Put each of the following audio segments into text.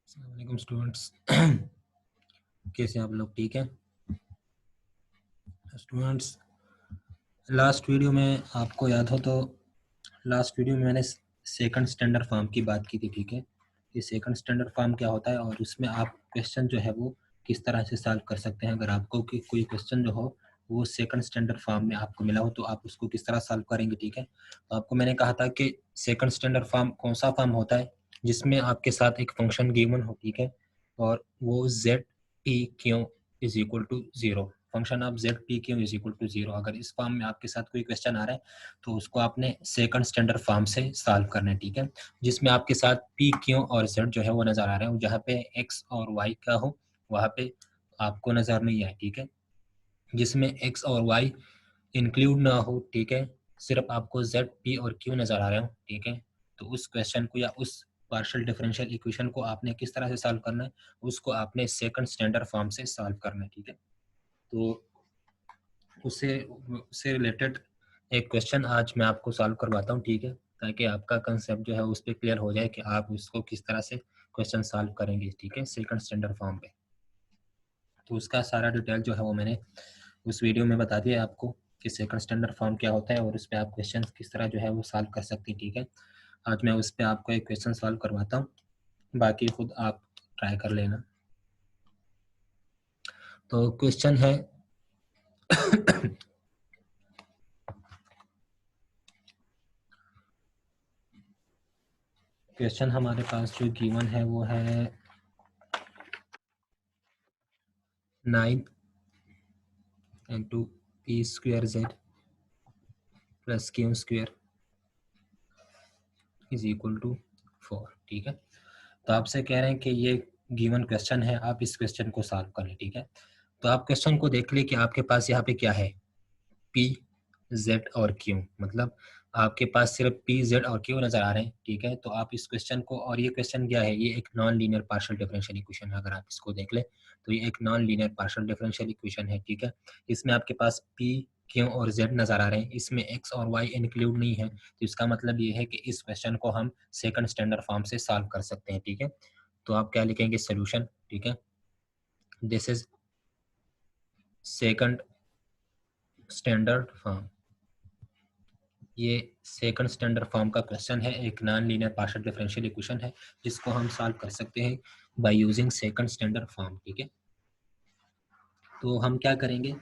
अस्सलाम स्टूडेंट्स। कैसे आप लोग? ठीक है स्टूडेंट्स। लास्ट वीडियो में आपको याद हो तो लास्ट वीडियो में मैंने सेकंड स्टैंडर्ड फॉर्म की बात की थी। ठीक है, ये सेकंड स्टैंडर्ड फॉर्म क्या होता है और उसमें आप क्वेश्चन जो है वो किस तरह से सॉल्व कर सकते हैं। अगर आपको कोई क्वेश्चन जो हो वो सेकंड स्टैंडर्ड फॉर्म में आपको मिला हो तो आप उसको किस तरह सॉल्व करेंगे। ठीक है, तो आपको मैंने कहा था कि सेकंड स्टैंडर्ड फॉर्म कौन सा फॉर्म होता है जिसमें आपके साथ एक फंक्शन गिवन हो। ठीक है, और वो Z P Q is equal to zero, function of Z P Q is equal to zero. अगर इस फॉर्म में आपके साथ कोई क्वेश्चन आ रहा है तो उसको आपने सेकंड स्टैंडर्ड फॉर्म से सॉल्व करना है। ठीक है, जिसमें आपके साथ पी क्यू और जेड जो है वो नजर आ रहे हैं, जहाँ पे एक्स और वाई का हो वहाँ पे आपको नजर नहीं आए। ठीक है, जिसमें एक्स और वाई इंक्लूड ना हो। ठीक है, सिर्फ आपको जेड पी और क्यू नजर आ रहे हो। ठीक है, तो उस क्वेश्चन को या उस पार्शियल डिफरेंशियल इक्वेशन को आपने किस तरह से सॉल्व करना है, उसको आपने सेकंड स्टैंडर्ड फॉर्म से सॉल्व करना है। ठीक है, तो उससे रिलेटेड एक क्वेश्चन आज मैं आपको सॉल्व करवाता हूँ। ठीक है, ताकि आपका कंसेप्ट जो है उस पर क्लियर हो जाए कि आप उसको किस तरह से क्वेश्चन सॉल्व करेंगे। ठीक है, सेकंड स्टैंडर्ड फॉर्म पे। तो उसका सारा डिटेल जो है वो मैंने उस वीडियो में बता दिया आपको कि सेकंड स्टैंडर्ड फॉर्म क्या होता है और उस पर आप क्वेश्चन किस तरह जो है वो सॉल्व कर सकते हैं। ठीक है, आज मैं उस पर आपको एक क्वेश्चन सॉल्व करवाता हूँ, बाकी खुद आप ट्राई कर लेना। तो क्वेश्चन है क्वेश्चन हमारे पास जो गिवन है वो है 9 into P square Z plus Q square is equal to 4। ठीक है, तो आपसे कह रहे हैं कि ये गिवन क्वेश्चन है, आप इस क्वेश्चन को सॉल्व कर लें। ठीक है, तो आप क्वेश्चन को देख लिए कि आपके पास यहाँ पे क्या है, पी जेड और क्यू, मतलब आपके पास सिर्फ पी जेड और क्यू नजर आ रहे हैं। ठीक है, तो आप इस क्वेश्चन को, और ये क्वेश्चन क्या है, ये एक non linear partial differential equation है। अगर आप इसको देख ले तो ये एक non linear partial differential equation है। ठीक है, इसमें आपके पास पी क्यू और जेड नजर आ रहे हैं, इसमें एक्स और वाई इंक्लूड नहीं है। तो इसका मतलब ये है कि इस क्वेश्चन को हम सेकंड स्टैंडर्ड फॉर्म से सॉल्व कर सकते हैं। ठीक है, तो आप क्या लिखेंगे, सोल्यूशन। ठीक है, this is second standard form. ये सेकंड स्टैंडर्ड फॉर्म का क्वेश्चन है, एक non linear partial differential equation है जिसको हम सॉल्व कर सकते हैं by using second standard form. ठीक है, तो हम क्या करेंगे,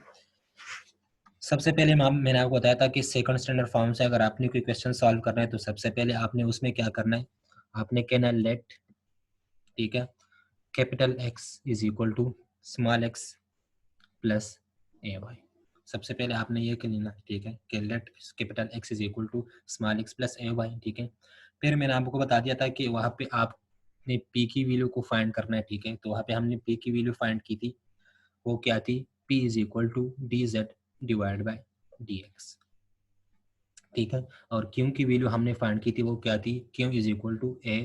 सबसे पहले मैंने आपको बताया था कि सेकंड स्टैंडर्ड फॉर्म से अगर आपने कोई क्वेश्चन सॉल्व करना है तो सबसे पहले आपने उसमें क्या करना है, आपने कहना लेट, ठीक है, capital X is equal to small X plus A Y. सबसे पहले आपने ये कर लेना। ठीक है, कि let capital X is equal to small X plus A Y. ठीक है, फिर मैंने आपको बता दिया था कि वहाँ पे आपने पी की वैल्यू को फाइंड करना है। ठीक है, तो वहाँ पे हमने पी की वैल्यू फाइंड की थी, वो क्या थी, P is equal to D Z divide by D X. ठीक है, और क्यू की वैल्यू हमने फाइंड की थी, वो क्या थी, Q is equal to A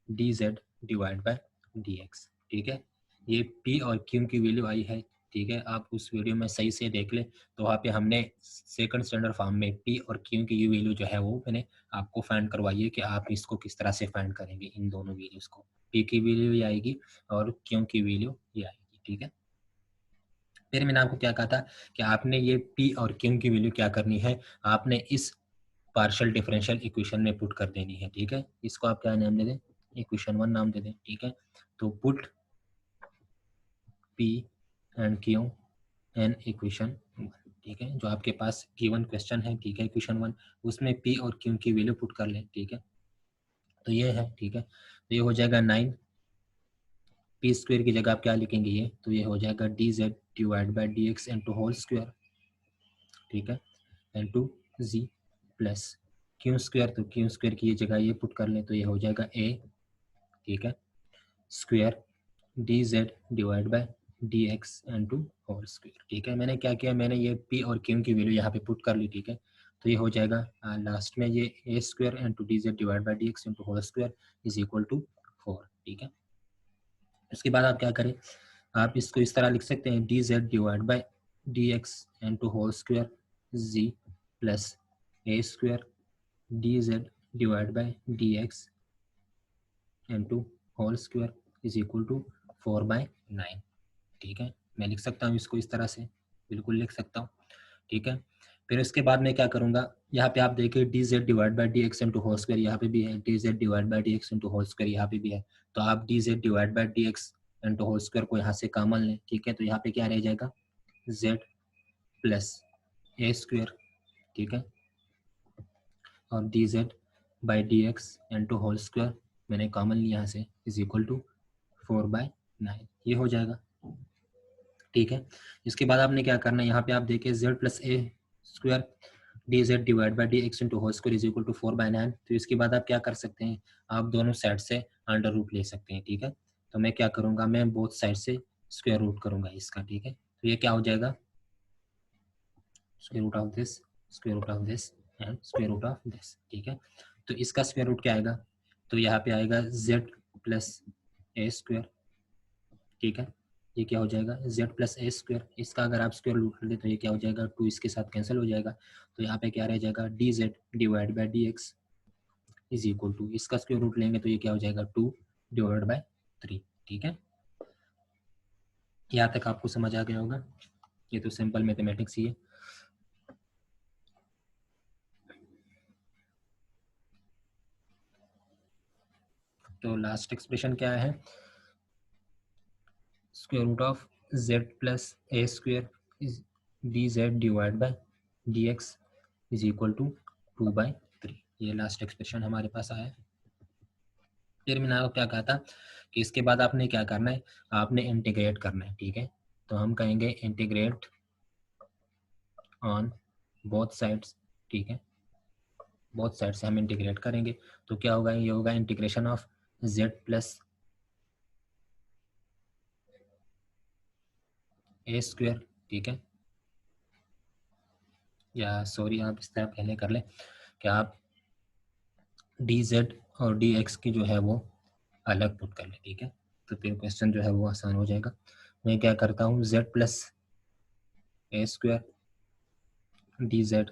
D Z divide by D X. ठीक है, ये पी और क्यू की वैल्यू आई है। ठीक है, आप उस वीडियो में सही से देख ले, तो वहाँ पे हमने सेकंड स्टैंडर्ड फॉर्म में पी और क्यू की वैल्यू जो है वो मैंने आपको फाइंड करवाई है कि आप इसको किस तरह से फाइंड करेंगे, इन दोनों वैल्यूज को, पी की वैल्यू ये आएगी और क्यू की वैल्यू ये आएगी। ठीक है, फिर मैंने आपको क्या कहा था कि आपने ये पी और क्यू की वैल्यू क्या करनी है, आपने इस पार्शियल डिफरेंशियल इक्वेशन में पुट कर देनी है। ठीक है, इसको आप क्या नाम दे दें, इक्वेशन 1 नाम दे दें। ठीक है, तो put P and Q an equation 1। ठीक है, जो आपके पास गिवन क्वेश्चन है, ठीक है, इक्वेशन 1, उसमें पी और क्यू की वैल्यू पुट कर लें। ठीक है, तो ये है। ठीक है, तो ये हो जाएगा 9, पी स्क्वायर की जगह आप क्या लिखेंगे, ये तो ये हो जाएगा D Z divide by D x into whole square. ठीक है, into G plus Q square, तो क्यू स्क्वायर की ये जगह ये पुट कर लें, तो ये हो जाएगा ए, ठीक है, square D Z divide by D x into whole square. ठीक है, मैंने क्या किया, मैंने ये पी और क्यू की वैल्यू यहाँ पे पुट कर ली। ठीक है, तो ये हो जाएगा लास्ट में ये a square into d Z divide by D x into whole square is equal to 4। ठीक है, उसके बाद आप क्या करें, आप इसको इस तरह लिख सकते हैं, D Z divide by D x into whole square G plus A square D Z divide by D x into whole square is equal to 4/9। ठीक है, मैं लिख सकता हूँ इसको इस तरह से, बिल्कुल लिख सकता हूँ। ठीक है, फिर उसके बाद मैं क्या करूँगा, यहाँ पे आप देखिए D Z divide by D x into whole square यहाँ पे भी है, D Z divide by D x into whole square यहाँ पे भी है। तो आप D Z divide by D x into whole square को यहाँ से कॉमन लें। ठीक है, तो यहाँ पे क्या रह जाएगा, जेड प्लस ए स्क्वायर। ठीक है, और D Z by D x into whole square मैंने कॉमन लिया यहाँ से, इज इक्वल टू 4/9, ये हो जाएगा। ठीक है, इसके बाद आपने क्या करना है, यहाँ पे आप देखिए Z plus A square D Z divide by D x into whole square is equal to 4/9। तो इसके बाद आप क्या कर सकते हैं, आप दोनों साइड से अंडर रूट ले सकते हैं। ठीक है, तो मैं क्या करूँगा, मैं बोथ साइड से स्क्वायर रूट करूँगा इसका। ठीक है, तो ये क्या हो जाएगा, square root of this, square root of this and square root of this. ठीक है, तो इसका स्क्वायर रूट क्या आएगा, तो यहाँ पे आएगा जेड प्लस ए स्क्वायर। ठीक है, ये क्या हो जाएगा, z प्लस ए स्क्वायर, इसका अगर आप स्क्वायर रूट ले तो ये क्या हो जाएगा, 2 इसके साथ कैंसिल हो जाएगा। तो यहाँ पे क्या रह जाएगा, D Z divide by D X is equal to, इसका स्क्वायर रूट लेंगे तो ये क्या हो जाएगा, 2 डिवाइड बाई 3। ठीक है, यहाँ तक आपको समझ आ गया होगा, ये तो सिंपल मैथमेटिक्स ही है। तो लास्ट एक्सप्रेशन क्या है, square root of z plus A square is D Z divide by D X is equal to 2/3। ये लास्ट एक्सप्रेशन हमारे पास आया है। फिर मैंने आपको क्या कहा था कि इसके बाद आपने क्या करना है, आपने इंटीग्रेट करना है। ठीक है, तो हम कहेंगे इंटीग्रेट ऑन बोथ साइड्स। ठीक है, बोथ साइड से हम इंटीग्रेट करेंगे तो क्या होगा, ये होगा integration of z plus A square. ठीक है, या सॉरी आप इस तरह पहले कर लें कि आप डी जेड और डी एक्स की जो है वो अलग पुट कर लें। ठीक है, तो फिर क्वेश्चन जो है वो आसान हो जाएगा। मैं क्या करता हूँ, z plus A square D Z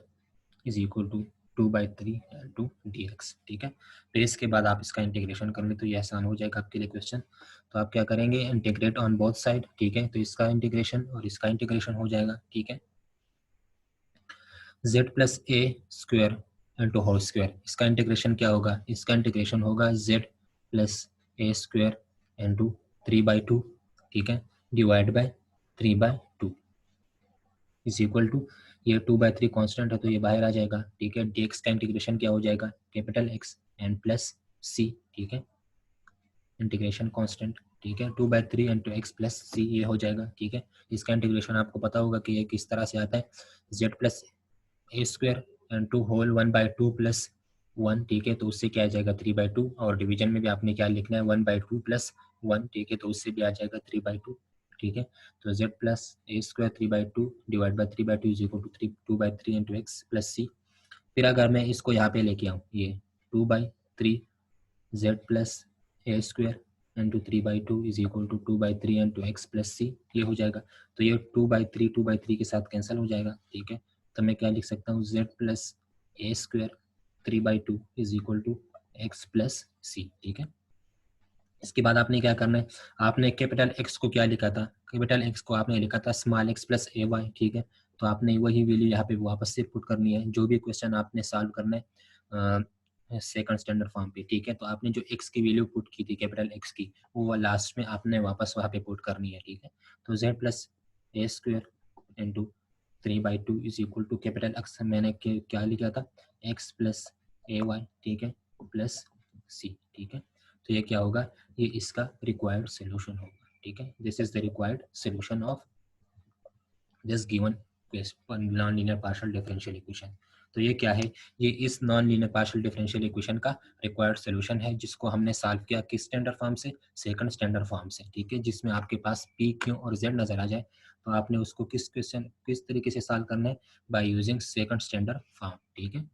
is equal to 2/3 to D X. ठीक है, फिर इसके बाद आप इसका इंटीग्रेशन कर ले तो ये आसान हो जाएगा आपके लिए क्वेश्चन। तो आप क्या करेंगे, इंटीग्रेट ऑन बोथ साइड। ठीक है, तो इसका इंटीग्रेशन और इसका इंटीग्रेशन हो जाएगा। ठीक है, z प्लस ए स्क्वायर इंटू होल स्क्वायर, इसका इंटीग्रेशन क्या होगा, इसका इंटीग्रेशन होगा z प्लस ए स्क्वायर इंटू 3/2। ठीक है, divide by 3/2 is equal to, ये 2/3 कांस्टेंट है तो ये बाहर आ जाएगा। ठीक है, dx का इंटीग्रेशन क्या हो जाएगा, capital x and plus c। ठीक है, इंटीग्रेशन कांस्टेंट। ठीक है, 2/3 इंटू एक्स प्लस सी ये हो जाएगा। ठीक है, इसका इंटीग्रेशन आपको पता होगा कि ये किस तरह से आता है, z प्लस ए स्क्वायर इंटू होल 1/2 प्लस 1। ठीक है, तो उससे क्या आ जाएगा 3/2, और डिवीजन में भी आपने क्या लिखना है 1/2 प्लस 1। ठीक है, तो उससे भी आ जाएगा 3/2। ठीक है, तो z plus A square 3/2 divide by 3/2 is equal to 2/3 into x plus c. फिर अगर मैं इसको यहाँ पे लेके आऊँ, ये 2/3 z plus A square into 3/2 is equal to 2/3 into x plus c, ये हो जाएगा। तो ये 2/3 के साथ कैंसिल हो जाएगा। ठीक है, तो मैं क्या लिख सकता हूँ, z plus A square 3/2 is equal to x plus c. ठीक है, इसके बाद आपने क्या करना है, आपने कैपिटल एक्स को क्या लिखा था, कैपिटल एक्स को आपने लिखा था small X plus A Y. ठीक है, तो आपने वही वैल्यू यहाँ पे वापस से पुट करनी है, जो भी क्वेश्चन आपने सॉल्व करना है सेकंड स्टैंडर्ड फॉर्म पे। ठीक है, तो आपने जो एक्स की वैल्यू पुट की थी कैपिटल एक्स की, वो लास्ट में आपने वापस वहाँ पे पुट करनी है। ठीक है, तो Z plus A square into 3/2 is equal to capital X मैंने क्या लिखा था, एक्स प्लस ए वाई। ठीक है, प्लस सी। ठीक है, तो ये क्या होगा, ये इसका रिक्वायर्ड सोल्यूशन होगा। ठीक है, this is the required solution of this given non linear partial differential equation. तो ये क्या है, ये इस non linear partial differential equation का रिक्वायर्ड सोल्यूशन है, जिसको हमने सॉल्व किया किस स्टैंडर्ड फॉर्म से, सेकंड स्टैंडर्ड फॉर्म से। ठीक है, जिसमें आपके पास पी क्यू और जेड नजर आ जाए, तो आपने उसको किस क्वेश्चन किस तरीके से सॉल्व करना है, by using second standard form. ठीक है,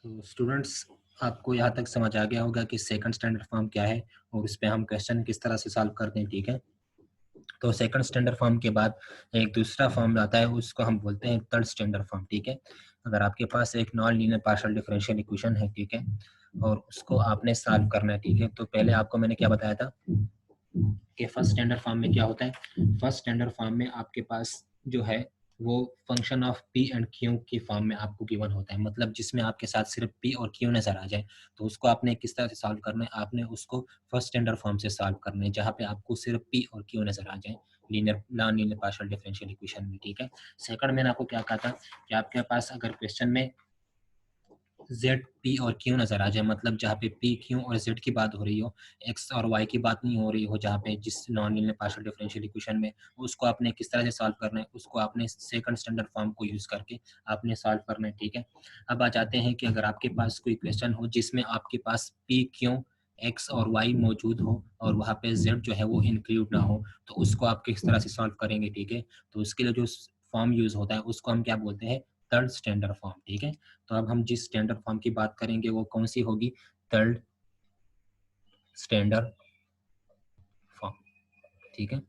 तो स्टूडेंट्स आपको यहाँ तक समझ आ गया होगा कि सेकंड स्टैंडर्ड फॉर्म क्या है और उस पे हम क्वेश्चन किस तरह से सॉल्व करते हैं, ठीक है। तो सेकंड स्टैंडर्ड फॉर्म के बाद एक दूसरा फॉर्म आता है, उसको हम बोलते हैं थर्ड स्टैंडर्ड फॉर्म, ठीक है। अगर आपके पास एक non linear partial differential equation है, ठीक है, और उसको आपने सॉल्व करना है, ठीक है। तो पहले आपको मैंने क्या बताया था कि फर्स्ट स्टैंडर्ड फॉर्म में क्या होता है। फर्स्ट स्टैंडर्ड फॉर्म में आपके पास जो है वो function of p and Q की फॉर्म में आपको गिवन होता है, मतलब जिसमें आपके साथ सिर्फ पी और क्यू नजर आ जाए, तो उसको आपने किस तरह से सॉल्व करना है, आपने उसको फर्स्ट स्टैंडर्ड फॉर्म से सॉल्व करना है, जहाँ पे आपको सिर्फ पी और क्यू नजर आ जाए linear non linear partial differential equation में, ठीक है। सेकंड मैंने आपको क्या कहा था कि आपके पास अगर क्वेश्चन में जेड पी और क्यू नजर आ जाए, मतलब जहाँ पे पी क्यू और जेड की बात हो रही हो, एक्स और वाई की बात नहीं हो रही हो, जहाँ पे जिस non linear partial differential equation में, उसको आपने किस तरह से सॉल्व करना है, उसको आपने सेकंड स्टैंडर्ड फॉर्म को यूज करके आपने सॉल्व करना है, ठीक है। अब आ जाते हैं कि अगर आपके पास कोई क्वेश्चन हो जिसमें आपके पास पी क्यू एक्स और वाई मौजूद हो और वहाँ पे जेड जो है वो इंक्लूड ना हो, तो उसको आप किस तरह से सॉल्व करेंगे, ठीक है। तो उसके लिए जो फॉर्म यूज होता है उसको हम क्या बोलते हैं, थर्ड स्टैंडर्ड फॉर्म, ठीक है। तो अब हम जिस स्टैंडर्ड फॉर्म की बात करेंगे वो कौन सी होगी, थर्ड स्टैंडर्ड फॉर्म, ठीक है।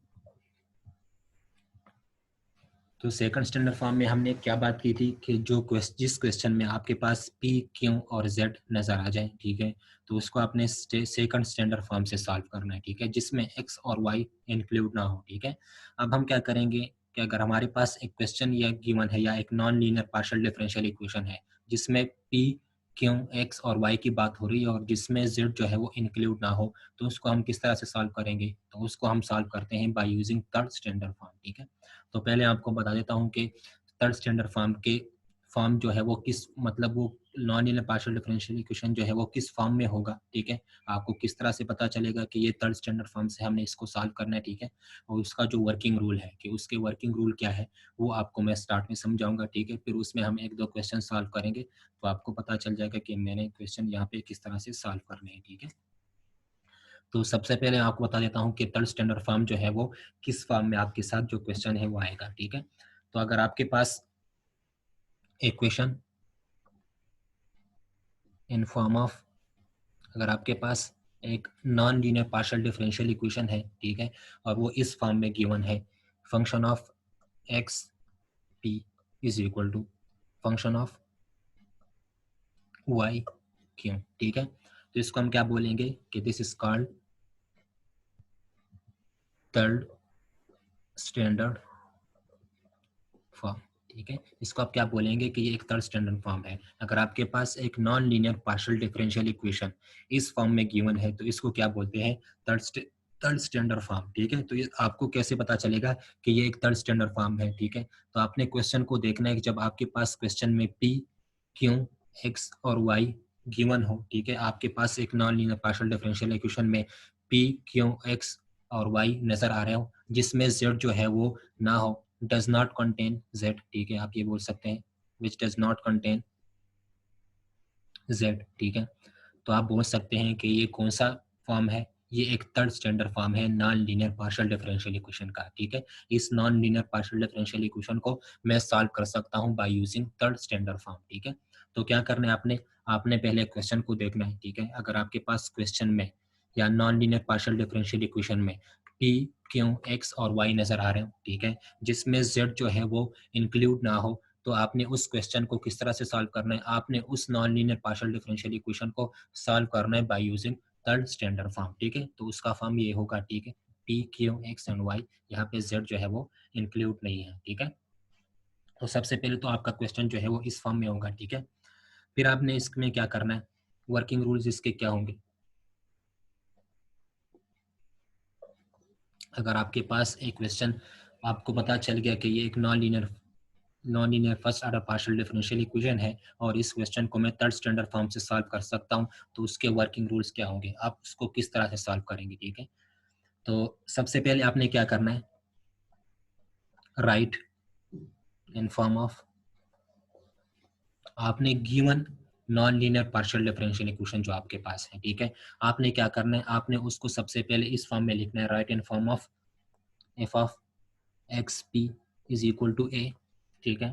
तो सेकंड स्टैंडर्ड फॉर्म में हमने क्या बात की थी कि जो जिस क्वेश्चन में आपके पास पी क्यू और जेड नजर आ जाए, ठीक है, तो उसको आपने सेकंड स्टैंडर्ड फॉर्म से सॉल्व करना है, ठीक है, जिसमें एक्स और वाई इंक्लूड ना हो, ठीक है। अब हम क्या करेंगे कि अगर हमारे पास एक क्वेश्चन या गिवन है या एक non linear partial differential equation है जिसमें पी क्यू एक्स और वाई की बात हो रही है और जिसमें जेड जो है वो इंक्लूड ना हो, तो उसको हम किस तरह से सॉल्व करेंगे, तो उसको हम सॉल्व करते हैं bye using third standard form, ठीक है। तो पहले आपको बता देता हूँ कि थर्ड स्टैंडर्ड फॉर्म के फॉर्म जो है वो किस, मतलब वो non linear partial differential equation जो है वो किस फॉर्म में होगा, ठीक है। आपको किस तरह से पता चलेगा कि ये थर्ड स्टैंडर्ड फॉर्म से हमने इसको सॉल्व करना है, ठीक है। और उसका जो वर्किंग रूल है कि उसके वर्किंग रूल क्या है वो आपको मैं स्टार्ट में समझाऊंगा, ठीक है। फिर उसमें हम एक दो क्वेश्चन सॉल्व करेंगे तो आपको पता चल जाएगा कि मैंने क्वेश्चन यहाँ पे किस तरह से सॉल्व करने हैं, ठीक है। तो सबसे पहले आपको बता देता हूँ कि थर्ड स्टैंडर्ड फॉर्म जो है वो किस फॉर्म में आपके साथ जो क्वेश्चन है वो आएगा, ठीक है। तो अगर आपके पास इक्वेशन इन फॉर्म ऑफ, अगर आपके पास एक non linear partial differential equation है, ठीक है, और वो इस फॉर्म में गिवन है, function of x P is equal to function of Y Q, ठीक है। तो इसको हम क्या बोलेंगे कि this is called third standard form, ठीक है। इसको आप क्या बोलेंगे कि ये एक थर्ड स्टैंडर्ड फॉर्म है। अगर आपके पास एक non linear partial differential equation इस फॉर्म में गिवन है तो इसको क्या बोलते हैं, थर्ड स्टैंडर्ड फॉर्म, ठीक है। तो ये आपको कैसे पता चलेगा कि ये एक थर्ड स्टैंडर्ड फॉर्म है, ठीक है। तो आपने क्वेश्चन को देखना है कि जब आपके पास क्वेश्चन में पी क्यू एक्स और वाई गिवन हो, ठीक है, आपके पास एक non linear partial differential equation में पी क्यू एक्स और वाई नजर आ रहे हो जिसमें जेड जो है वो ना हो, डज नॉट कंटेन जेड, ठीक है, आप ये बोल सकते हैं which does not contain Z, ठीक है। तो आप बोल सकते हैं कि ये कौन सा फॉर्म है, ये एक थर्ड स्टैंडर्ड फॉर्म है non linear partial differential equation का, ठीक है। इस non linear partial differential equation को मैं सॉल्व कर सकता हूं bye using third standard form, ठीक है। तो क्या करना है आपने, आपने पहले क्वेश्चन को देखना है, ठीक है। अगर आपके पास क्वेश्चन में या non linear partial differential equation में पी क्यू एक्स और वाई नजर आ रहे हो, ठीक है, जिसमें जेड जो है वो इंक्लूड ना हो, तो आपने उस क्वेश्चन को किस तरह से सॉल्व करना है, आपने उस non linear partial differential equation को सॉल्व करना है by using third standard form, ठीक है। तो उसका फॉर्म ये होगा, ठीक है, P Q X and Y, यहाँ पे जेड जो है वो इंक्लूड नहीं है, ठीक है। तो सबसे पहले तो आपका क्वेश्चन जो है वो इस फॉर्म में होगा, ठीक है। फिर आपने इसमें क्या करना है, वर्किंग रूल्स इसके क्या होंगे। अगर आपके पास एक क्वेश्चन आपको पता चल गया कि ये एक non linear first order partial differential equation है और इस क्वेश्चन को मैं थर्ड स्टैंडर्ड फॉर्म से सॉल्व कर सकता हूं, तो उसके वर्किंग रूल्स क्या होंगे, आप उसको किस तरह से सॉल्व करेंगे, ठीक है। तो सबसे पहले आपने क्या करना है, राइट इन फॉर्म ऑफ, आपने given non linear partial differential equation जो आपके पास है, ठीक है, आपने क्या करना है, आपने उसको सबसे पहले इस फॉर्म में लिखना है, write in form of f of x P is equal to a, ठीक है।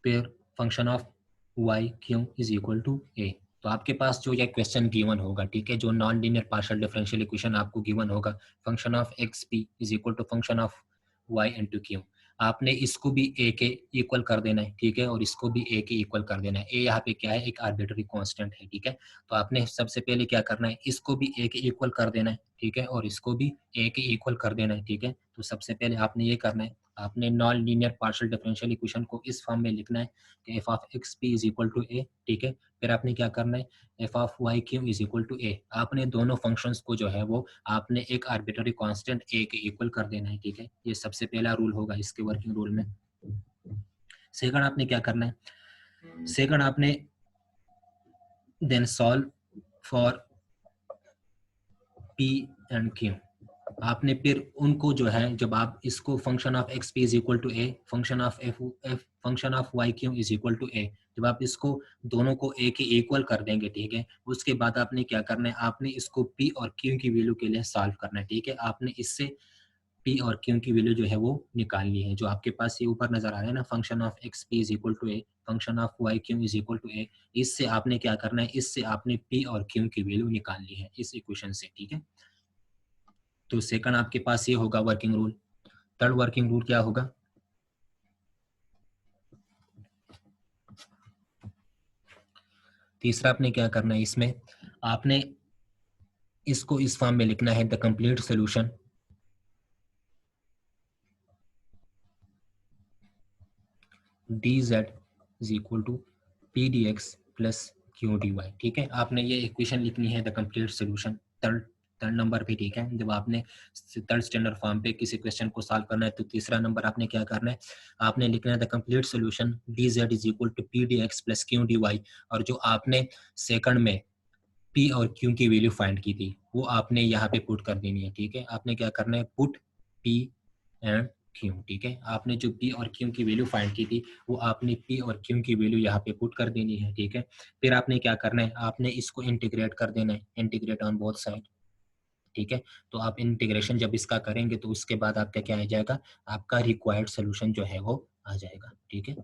फिर function of Y q is equal to a. तो आपके पास जो ये क्वेश्चन गिवन होगा, ठीक है, जो non linear partial differential equation आपको गिवन होगा, function of x P is equal to function of Y into Q, आपने इसको भी ए के इक्वल कर देना है, ठीक है, और इसको भी ए के इक्वल कर देना है। ए यहाँ पे क्या है, एक आर्बिट्ररी कांस्टेंट है, ठीक है। तो आपने सबसे पहले क्या करना है, इसको भी ए के इक्वल कर देना है, ठीक है, और इसको भी ए के इक्वल कर देना है, ठीक है। तो सबसे पहले आपने ये करना है, आपने non linear partial differential equation को इस फॉर्म में लिखना है कि f of x P is equal to a, ठीक है। फिर आपने क्या करना है, f of Y q is equal to a, आपने दोनों फंक्शंस को जो है वो आपने एक आर्बिट्ररी कांस्टेंट ए के इक्वल कर देना है, ठीक है। ये सबसे पहला रूल होगा इसके वर्किंग रूल में। सेकंड आपने क्या करना है, सेकंड आपने then solve for p and q, आपने फिर उनको जो है, जब आप इसको function of x P is equal to a, function of f function of Y q is equal to a, जब आप इसको दोनों को ए के इक्वल कर देंगे, ठीक है, उसके बाद आपने क्या करना है, आपने इसको पी और क्यू की वैल्यू के लिए सॉल्व करना है, ठीक है। आपने इससे पी और क्यू की वैल्यू जो है वो निकालनी है, जो आपके पास ये ऊपर नजर आ रहा है ना, function of x P is equal to a, function of Y q is equal to a, इससे आपने क्या करना है, इससे आपने पी और क्यू की वैल्यू निकालनी है इस इक्वेशन से, ठीक है। तो सेकंड आपके पास ये होगा working rule. Third working rule क्या होगा, तीसरा आपने क्या करना है, इसमें आपने इसको इस फॉर्म में लिखना है, the complete solution dz is equal to P D x plus Q D Y, ठीक है। आपने ये इक्वेशन लिखनी है, the complete solution, third third number पे, ठीक है। जब आपने थर्ड स्टैंडर्ड फॉर्म पे किसी क्वेश्चन को सॉल्व करना है, तो तीसरा नंबर आपने क्या करना है, आपने लिखना है the complete solution dz is equal to P D x plus Q D Y, और जो आपने सेकंड में पी और क्यू की वैल्यू फाइंड की थी वो आपने यहाँ पे पुट कर देनी है, ठीक है। आपने क्या करना है, पुट पी एंड क्यू, ठीक है। आपने जो पी और क्यू की वैल्यू फाइंड की थी वो आपने पी और क्यू की वैल्यू यहाँ पे पुट कर देनी है, ठीक है। फिर आपने क्या करना है, आपने इसको इंटीग्रेट कर देना है, इंटीग्रेट ऑन बोथ साइड, ठीक है। तो आप इंटीग्रेशन जब इसका करेंगे तो उसके बाद आपका क्या आ जाएगा, आपका रिक्वायर्ड सोल्यूशन जो है वो आ जाएगा, ठीक है।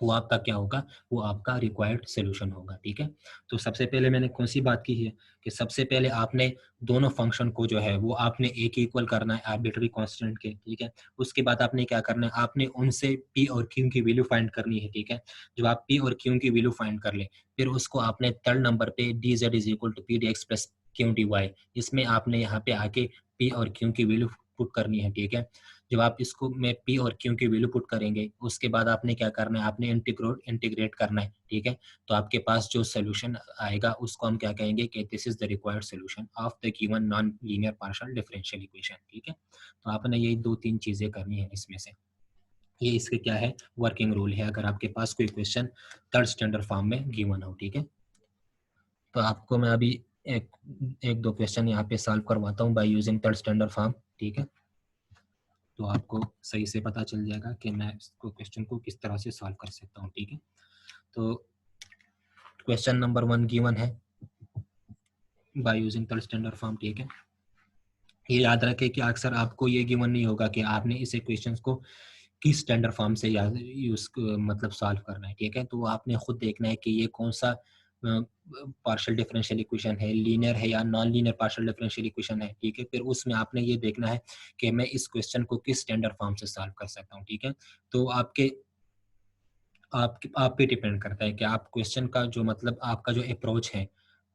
वो आपका क्या होगा, वो आपका रिक्वायर्ड सोल्यूशन होगा, ठीक है। तो सबसे पहले मैंने कौन सी बात की है कि सबसे पहले आपने दोनों फंक्शन को जो है वो आपने एक इक्वल करना है आर्बिट्ररी कांस्टेंट के, ठीक है। उसके बाद आपने क्या करना है, आपने उनसे पी और क्यू की वैल्यू फाइंड करनी है, ठीक है। जब आप पी और क्यू की वैल्यू फाइंड कर ले, फिर उसको आपने थर्ड नंबर पे D Z is equal to P D x plus Q D Y, इसमें आपने यहाँ पे आके पी और क्यू की वैल्यू पुट करनी है, ठीक है। जब आप इसको में पी और क्यू की वैल्यू पुट करेंगे, उसके बाद आपने क्या करना है, आपने इंटीग्रेट करना है, ठीक है। तो आपके पास जो सोल्यूशन आएगा उसको हम क्या कहेंगे कि this is the required solution of the given non linear partial differential equation, ठीक है। तो आपने यही दो तीन चीजें करनी है इसमें से, ये इसके क्या है, वर्किंग रूल है, अगर आपके पास कोई क्वेश्चन थर्ड स्टैंडर्ड फॉर्म में गिवन हो, ठीक है। तो आपको मैं अभी एक एक दो क्वेश्चन यहाँ पे सॉल्व करवाता हूँ by using third standard form, ठीक है। तो आपको सही से पता चल जाएगा कि मैं इसको क्वेश्चन को किस तरह से सॉल्व कर सकता हूँ, ठीक है। तो क्वेश्चन नंबर 1 गिवन है by using third standard form, ठीक है। ये याद रखें कि अक्सर आपको ये गिवन नहीं होगा कि आपने इस इक्वेशन को किस स्टैंडर्ड फॉर्म से यूज मतलब सॉल्व करना है, ठीक है। तो आपने खुद देखना है कि ये कौन सा पार्शियल डिफरेंशियल इक्वेशन है, लीनियर है या non linear partial differential equation है, ठीक है। फिर उसमें आपने ये देखना है कि मैं इस क्वेश्चन को किस स्टैंडर्ड फॉर्म से सॉल्व कर सकता हूँ, ठीक है। तो आप पे डिपेंड करता है कि आप क्वेश्चन का जो मतलब आपका जो अप्रोच है,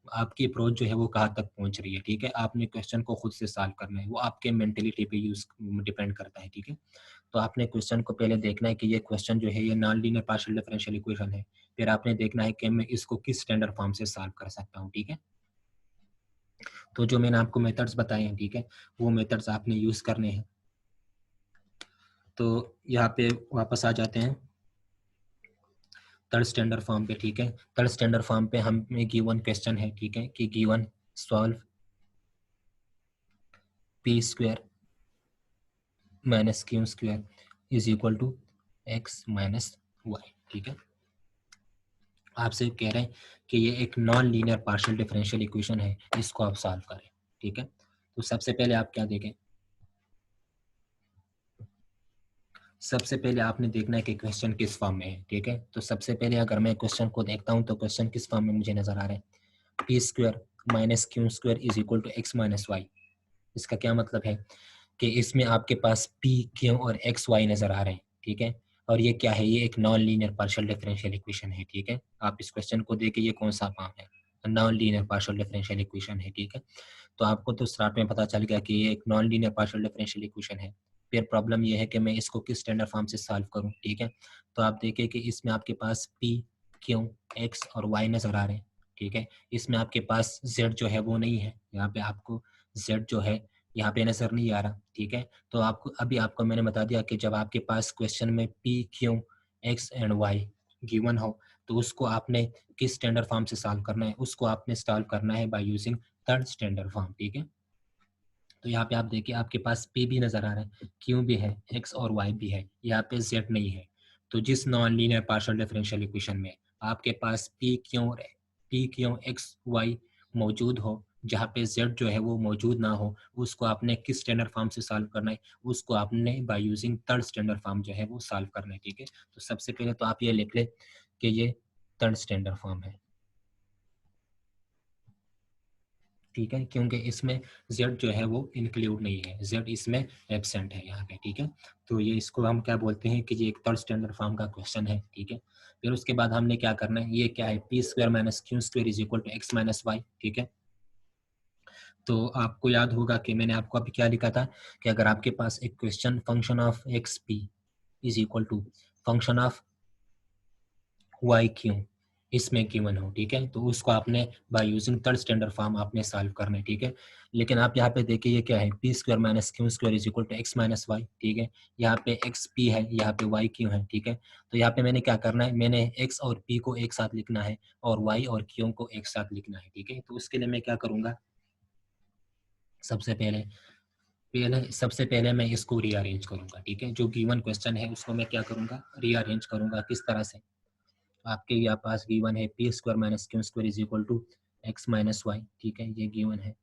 आपकी अप्रोच जो है वो कहाँ तक पहुंच रही है, ठीक है। आपने क्वेश्चन को खुद से सॉल्व करना है, वो आपके मेंटेलिटी पे यूज डिपेंड करता है, ठीक है। तो आपने क्वेश्चन को पहले देखना है कि ये क्वेश्चन जो है ये non linear partial differential equation है। फिर आपने देखना है कि मैं इसको किस स्टैंडर्ड फॉर्म से सॉल्व कर सकता हूँ, ठीक है। तो जो मैंने आपको मेथड्स बताए हैं, ठीक है, वो मेथड्स आपने यूज करने हैं। तो यहाँ पे वापस आ जाते हैं थर्ड स्टैंडर्ड फॉर्म पे, ठीक है। थर्ड स्टैंडर्ड फॉर्म पे हमें गिवन क्वेश्चन है, ठीक है, कि given solve P square minus Q square is equal to X minus Y, ठीक है। आपसे कह रहे हैं कि ये एक non linear partial differential equation है, इसको आप सॉल्व करें, ठीक है। तो सबसे पहले आप क्या देखें, सबसे पहले आपने देखना है कि क्वेश्चन किस फॉर्म में है, ठीक है। तो सबसे पहले अगर मैं क्वेश्चन को देखता हूँ तो क्वेश्चन किस फॉर्म में मुझे नजर आ रहा है, P square minus Q square is equal to X minus Y. इसका क्या मतलब है कि इसमें आपके पास पी क्यू और एक्स वाई नजर आ रहे हैं, ठीक है। और ये क्या है, ये एक non linear partial differential equation है, ठीक है। आप इस क्वेश्चन को देखिए, ये कौन सा फॉर्म है, non linear partial differential equation है, ठीक है। तो आपको तो स्टार्ट में पता चल गया कि ये एक non linear partial differential equation है। फिर प्रॉब्लम ये है कि मैं इसको किस स्टैंडर्ड फॉर्म से सॉल्व करूं, ठीक है। तो आप देखिए कि इसमें आपके पास पी क्यू एक्स और वाई नजर आ रहे हैं, ठीक है। इसमें आपके पास जेड जो है वो नहीं है, यहाँ पे आपको जेड जो है यहाँ पे नजर नहीं आ रहा, ठीक है। तो आपको मैंने बता दिया कि जब आपके पास क्वेश्चन में P Q X and Y given हो तो उसको आपने किस स्टैंडर्ड फॉर्म से सॉल्व करना है, उसको आपने सॉल्व करना है by using third standard form, ठीक है। तो यहाँ पे आप देखिए आपके पास पी भी नजर आ रहा है, क्यू भी है, एक्स और वाई भी है, यहाँ पे जेड नहीं है। तो जिस non linear partial differential equation में आपके पास पी क्यू एक्स वाई मौजूद हो, जहाँ पे जेड जो है वो मौजूद ना हो, उसको आपने किस स्टैंडर्ड फॉर्म से सॉल्व करना है, उसको आपने by using third standard form जो है वो सॉल्व करना है, ठीक है। तो सबसे पहले तो आप ये लिख ले कि ये थर्ड स्टैंडर्ड फॉर्म है, ठीक है, क्योंकि इसमें z जो है वो इंक्लूड नहीं है, z इसमें एब्सेंट है यहाँ पे, ठीक है। तो ये इसको हम क्या बोलते हैं कि ये एक थर्ड स्टैंडर्ड फॉर्म का क्वेश्चन है, ठीक है। फिर उसके बाद हमने क्या करना है, ये क्या है, P square minus Q square is equal to X minus Y, ठीक है। तो आपको याद होगा कि मैंने आपको अभी क्या लिखा था कि अगर आपके पास एक question function of x P is equal to function of Y Q इसमें गिवन हो, ठीक है, तो उसको आपने by using third standard form आपने सॉल्व करना है, ठीक है। लेकिन आप यहाँ पे देखिए ये क्या है, P square minus Q square is equal to X minus Y, ठीक है। यहाँ पे एक्स पी है, यहाँ पे वाई क्यू है, ठीक है। तो यहाँ पे मैंने क्या करना है, मैंने एक्स और पी को एक साथ लिखना है और वाई और क्यू को एक साथ लिखना है, ठीक है। तो उसके लिए मैं क्या करूँगा, सबसे पहले सबसे पहले मैं इसको रीअरेंज करूंगा, ठीक है। जो गिवन क्वेश्चन है उसको मैं क्या करूंगा, रीअरेंज करूंगा। किस तरह से, आपके यहाँ पास गिवन है P square minus Q square is equal to X minus Y, ठीक है, ये गिवन है।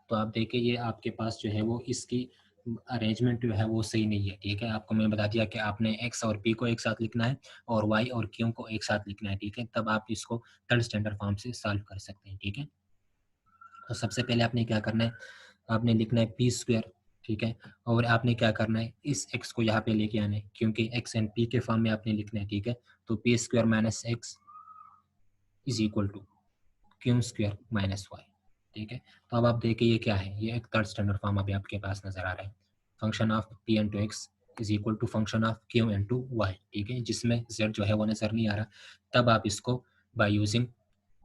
तो आप देखिए ये आपके पास जो है वो इसकी अरेंजमेंट जो है वो सही नहीं है, ठीक है। आपको मैं बता दिया कि आपने एक्स और पी को एक साथ लिखना है और वाई और क्यू को एक साथ लिखना है, ठीक है, तब आप इसको थर्ड स्टैंडर्ड फॉर्म से सॉल्व कर सकते हैं, ठीक है। तो सबसे पहले आपने क्या करना है, आपने लिखना है पी स्क्वायर, ठीक है। और आपने क्या करना है, इस एक्स को यहाँ पे लेके आना है क्योंकि एक्स एंड पी के फॉर्म में आपने लिखना है, ठीक है। तो P square minus x is equal to Q square minus Y, ठीक है। तो अब आप देखिए ये क्या है, ये एक थर्ड स्टैंडर्ड फॉर्म अभी आपके पास नजर आ रहा है, function of P into X is equal to function of Q into Y, ठीक है, जिसमें जेड जो है वो नजर नहीं आ रहा। तब आप इसको bye using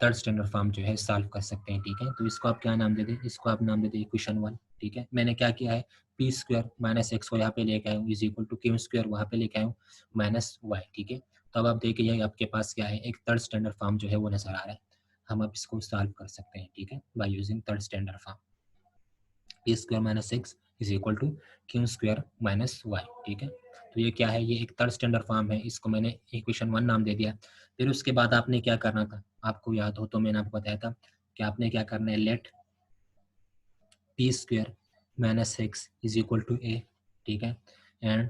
third standard form जो है सॉल्व कर सकते हैं, ठीक है। तो इसको आप क्या नाम दे दें, इसको आप नाम दे दें इक्वेशन वन, ठीक है। मैंने क्या किया है, पी स्क्वायर माइनस एक्स को यहाँ पे लेके आया हूँ is equal to Q square वहाँ पे लेके आया हूँ माइनस वाई, ठीक है। तो अब आप देखिए ये आपके पास क्या है, एक थर्ड स्टैंडर्ड फॉर्म जो है वो नजर आ रहा है। हम अब इसको सॉल्व कर सकते हैं, ठीक है, by using third standard form. P square minus x is equal to Q square minus Y, ठीक है। तो ये क्या है, ये एक थर्ड स्टैंडर्ड फॉर्म है, इसको मैंने इक्वेशन वन नाम दे दिया। फिर उसके बाद आपने क्या करना था, आपको याद हो तो मैंने आपको बताया था कि आपने क्या करना है, let p square minus x is equal to a, ठीक है, and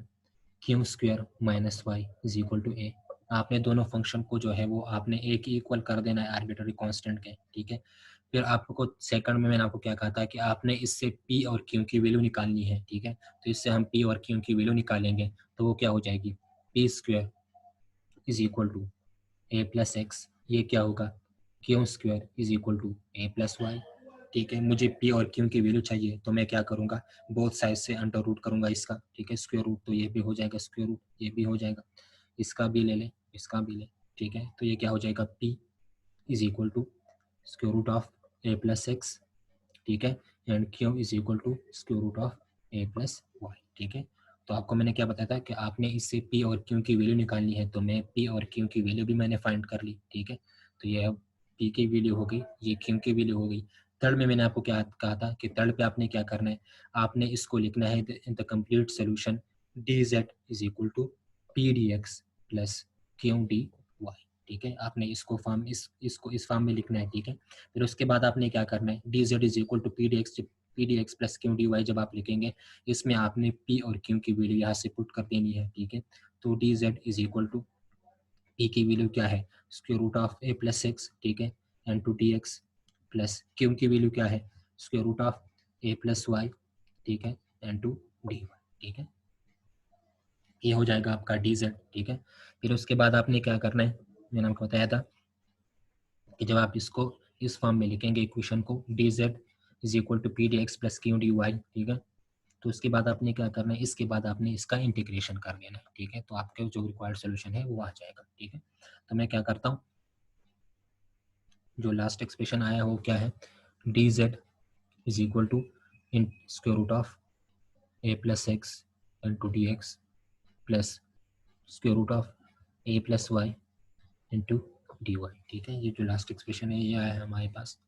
q square minus y is equal to a. आपने दोनों फंक्शन को जो है वो आपने एक ही इक्वल कर देना है आर्बिट्ररी कांस्टेंट के, ठीक है। फिर आपको सेकंड में मैंने आपको क्या कहा था कि आपने इससे p और q की वैल्यू निकालनी है, ठीक है। तो इससे हम p और q की वैल्यू निकालेंगे तो वो क्या हो जाएगी, P square is equal to A plus X, ये क्या होगा, Q square is equal to A plus Y, ठीक है। मुझे पी और क्यू की वैल्यू चाहिए तो मैं क्या करूंगा, बोथ साइड से अंडर रूट करूंगा इसका, ठीक है। स्क्वायर रूट तो ये भी हो जाएगा, स्क्वायर रूट ये भी हो जाएगा, इसका भी ले ले, इसका भी ले, ठीक है। तो ये क्या हो जाएगा, p is equal to square root of A plus X, ठीक है, and Q is equal to square root of A plus Y, ठीक है। तो आपको मैंने क्या बताया था कि आपने इससे p और q की वैल्यू निकालनी है, तो मैं p और q की वैल्यू भी मैंने फाइंड कर ली, ठीक है। तो ये अब p की वैल्यू हो गई, ये q की वैल्यू हो गई। थर्ड में मैंने आपको क्या कहा था कि थर्ड पे आपने क्या करना है, आपने इसको लिखना है in the complete solution D Z is equal to P D x plus Q D Y, ठीक है। आपने इसको इसको इस फॉर्म में लिखना है, ठीक है। फिर उसके बाद आपने क्या करना है, D Z is equal to P D X P D x plus Q D Y जब आप लिखेंगे, इसमें आपने पी और क्यू की वैल्यू यहाँ से पुट कर देनी है, ठीक है। तो D Z is equal to P की वैल्यू क्या है, square root of A plus X, ठीक है, into D x, plus Q की वैल्यू क्या है, square root of A plus Y, ठीक है, एन टू डी वाई, ठीक है। ये हो जाएगा आपका डी जेड, ठीक है। फिर उसके बाद आपने क्या करना है, मैंने आपको बताया था कि जब आप इसको इस फॉर्म में लिखेंगे इक्वेशन को, D Z is equal to P D x plus Q D Y, ठीक है। तो उसके बाद आपने क्या करना है, इसके बाद आपने इसका इंटीग्रेशन कर लेना है, ठीक है। तो आपके जो रिक्वायर्ड सोल्यूशन है वो आ जाएगा, ठीक है। तो मैं क्या करता हूँ, जो लास्ट एक्सप्रेशन आया वो क्या है, D Z is equal to in square root of A plus x into D x plus square root of A plus Y into D Y, ठीक है। ये जो लास्ट एक्सप्रेशन है ये आया है हमारे पास।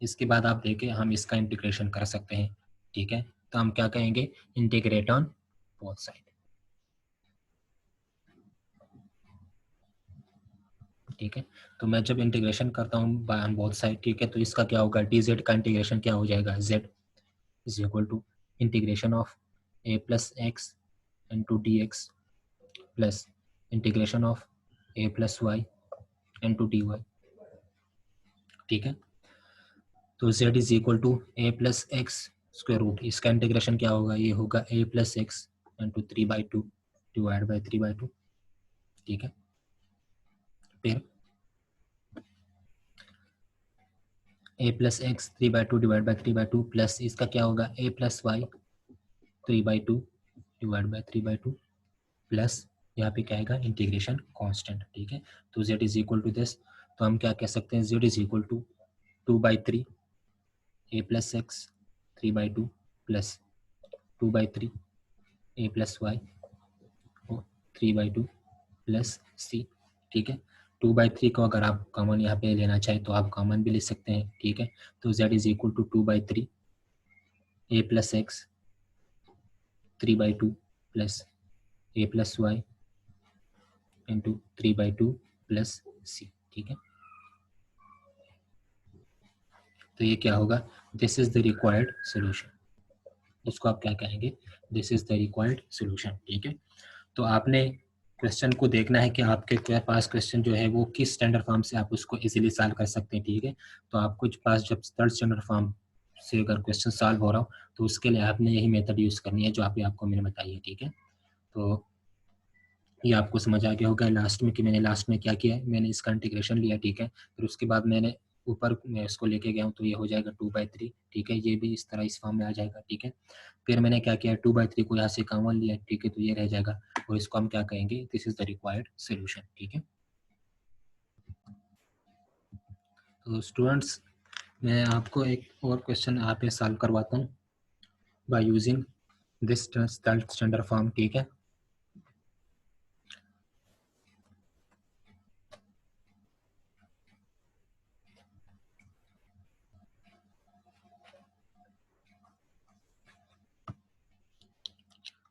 इसके बाद आप देखें हम इसका इंटीग्रेशन कर सकते हैं, ठीक है। तो हम क्या कहेंगे, इंटीग्रेट ऑन बोथ साइड, ठीक है। तो मैं जब इंटीग्रेशन करता हूँ बाय ऑन बोथ साइड, ठीक है, तो इसका क्या होगा, डी जेड का इंटीग्रेशन क्या हो जाएगा, z is equal to integration of A plus x into D x plus integration of A plus Y into D Y, ठीक है। तो z is equal to A plus x square root, इसका integration क्या होगा, ये होगा a plus x into 3/2 divide by 3/2, ठीक है। फिर a plus x 3/2 divide by 3/2 plus इसका क्या होगा, a plus y 3/2 divide by 3/2 plus यहाँ पे क्या आएगा, इंटीग्रेशन कांस्टेंट, ठीक है। तो z is equal to this, तो हम क्या कह सकते हैं, z is equal to 2/3 a plus x 3/2 plus 2/3 a plus y 3/2 plus c, ठीक है। 2/3 को अगर आप कॉमन यहाँ पे लेना चाहें तो आप कॉमन भी ले सकते हैं, ठीक है। तो z is equal to 2/3 a plus x 3/2 plus a plus Y into 3/2 plus c, ठीक है। तो ये क्या होगा, this is the required solution, इसको आप क्या कहेंगे, this is the required solution, ठीक है। तो आपने क्वेश्चन को देखना है कि आपके पास क्वेश्चन जो है वो किस स्टैंडर्ड फॉर्म से आप उसको इजीली सॉल्व कर सकते हैं, ठीक है। तो आपको पास जब थर्ड स्टैंडर्ड फॉर्म से अगर क्वेश्चन सॉल्व हो रहा हो तो उसके लिए आपने यही मेथड यूज़ करनी है जो आपको मैंने बताई है, ठीक है। तो ये आपको समझ आ गया होगा लास्ट में कि मैंने लास्ट में क्या किया है, मैंने इसका इंटीग्रेशन लिया, ठीक है। फिर उसके बाद मैंने ऊपर मैं इसको लेके गया हूँ तो ये हो जाएगा 2/3, ठीक है। ये भी इस तरह इस फॉर्म में आ जाएगा, ठीक है। फिर मैंने क्या किया, 2/3 को यहाँ से कॉमन लिया, ठीक है, तो ये रह जाएगा और इसको हम क्या कहेंगे, this is the required solution, ठीक है। तो स्टूडेंट्स मैं आपको एक और क्वेश्चन यहाँ पे सॉल्व करवाता हूँ by using this third standard form, ठीक है।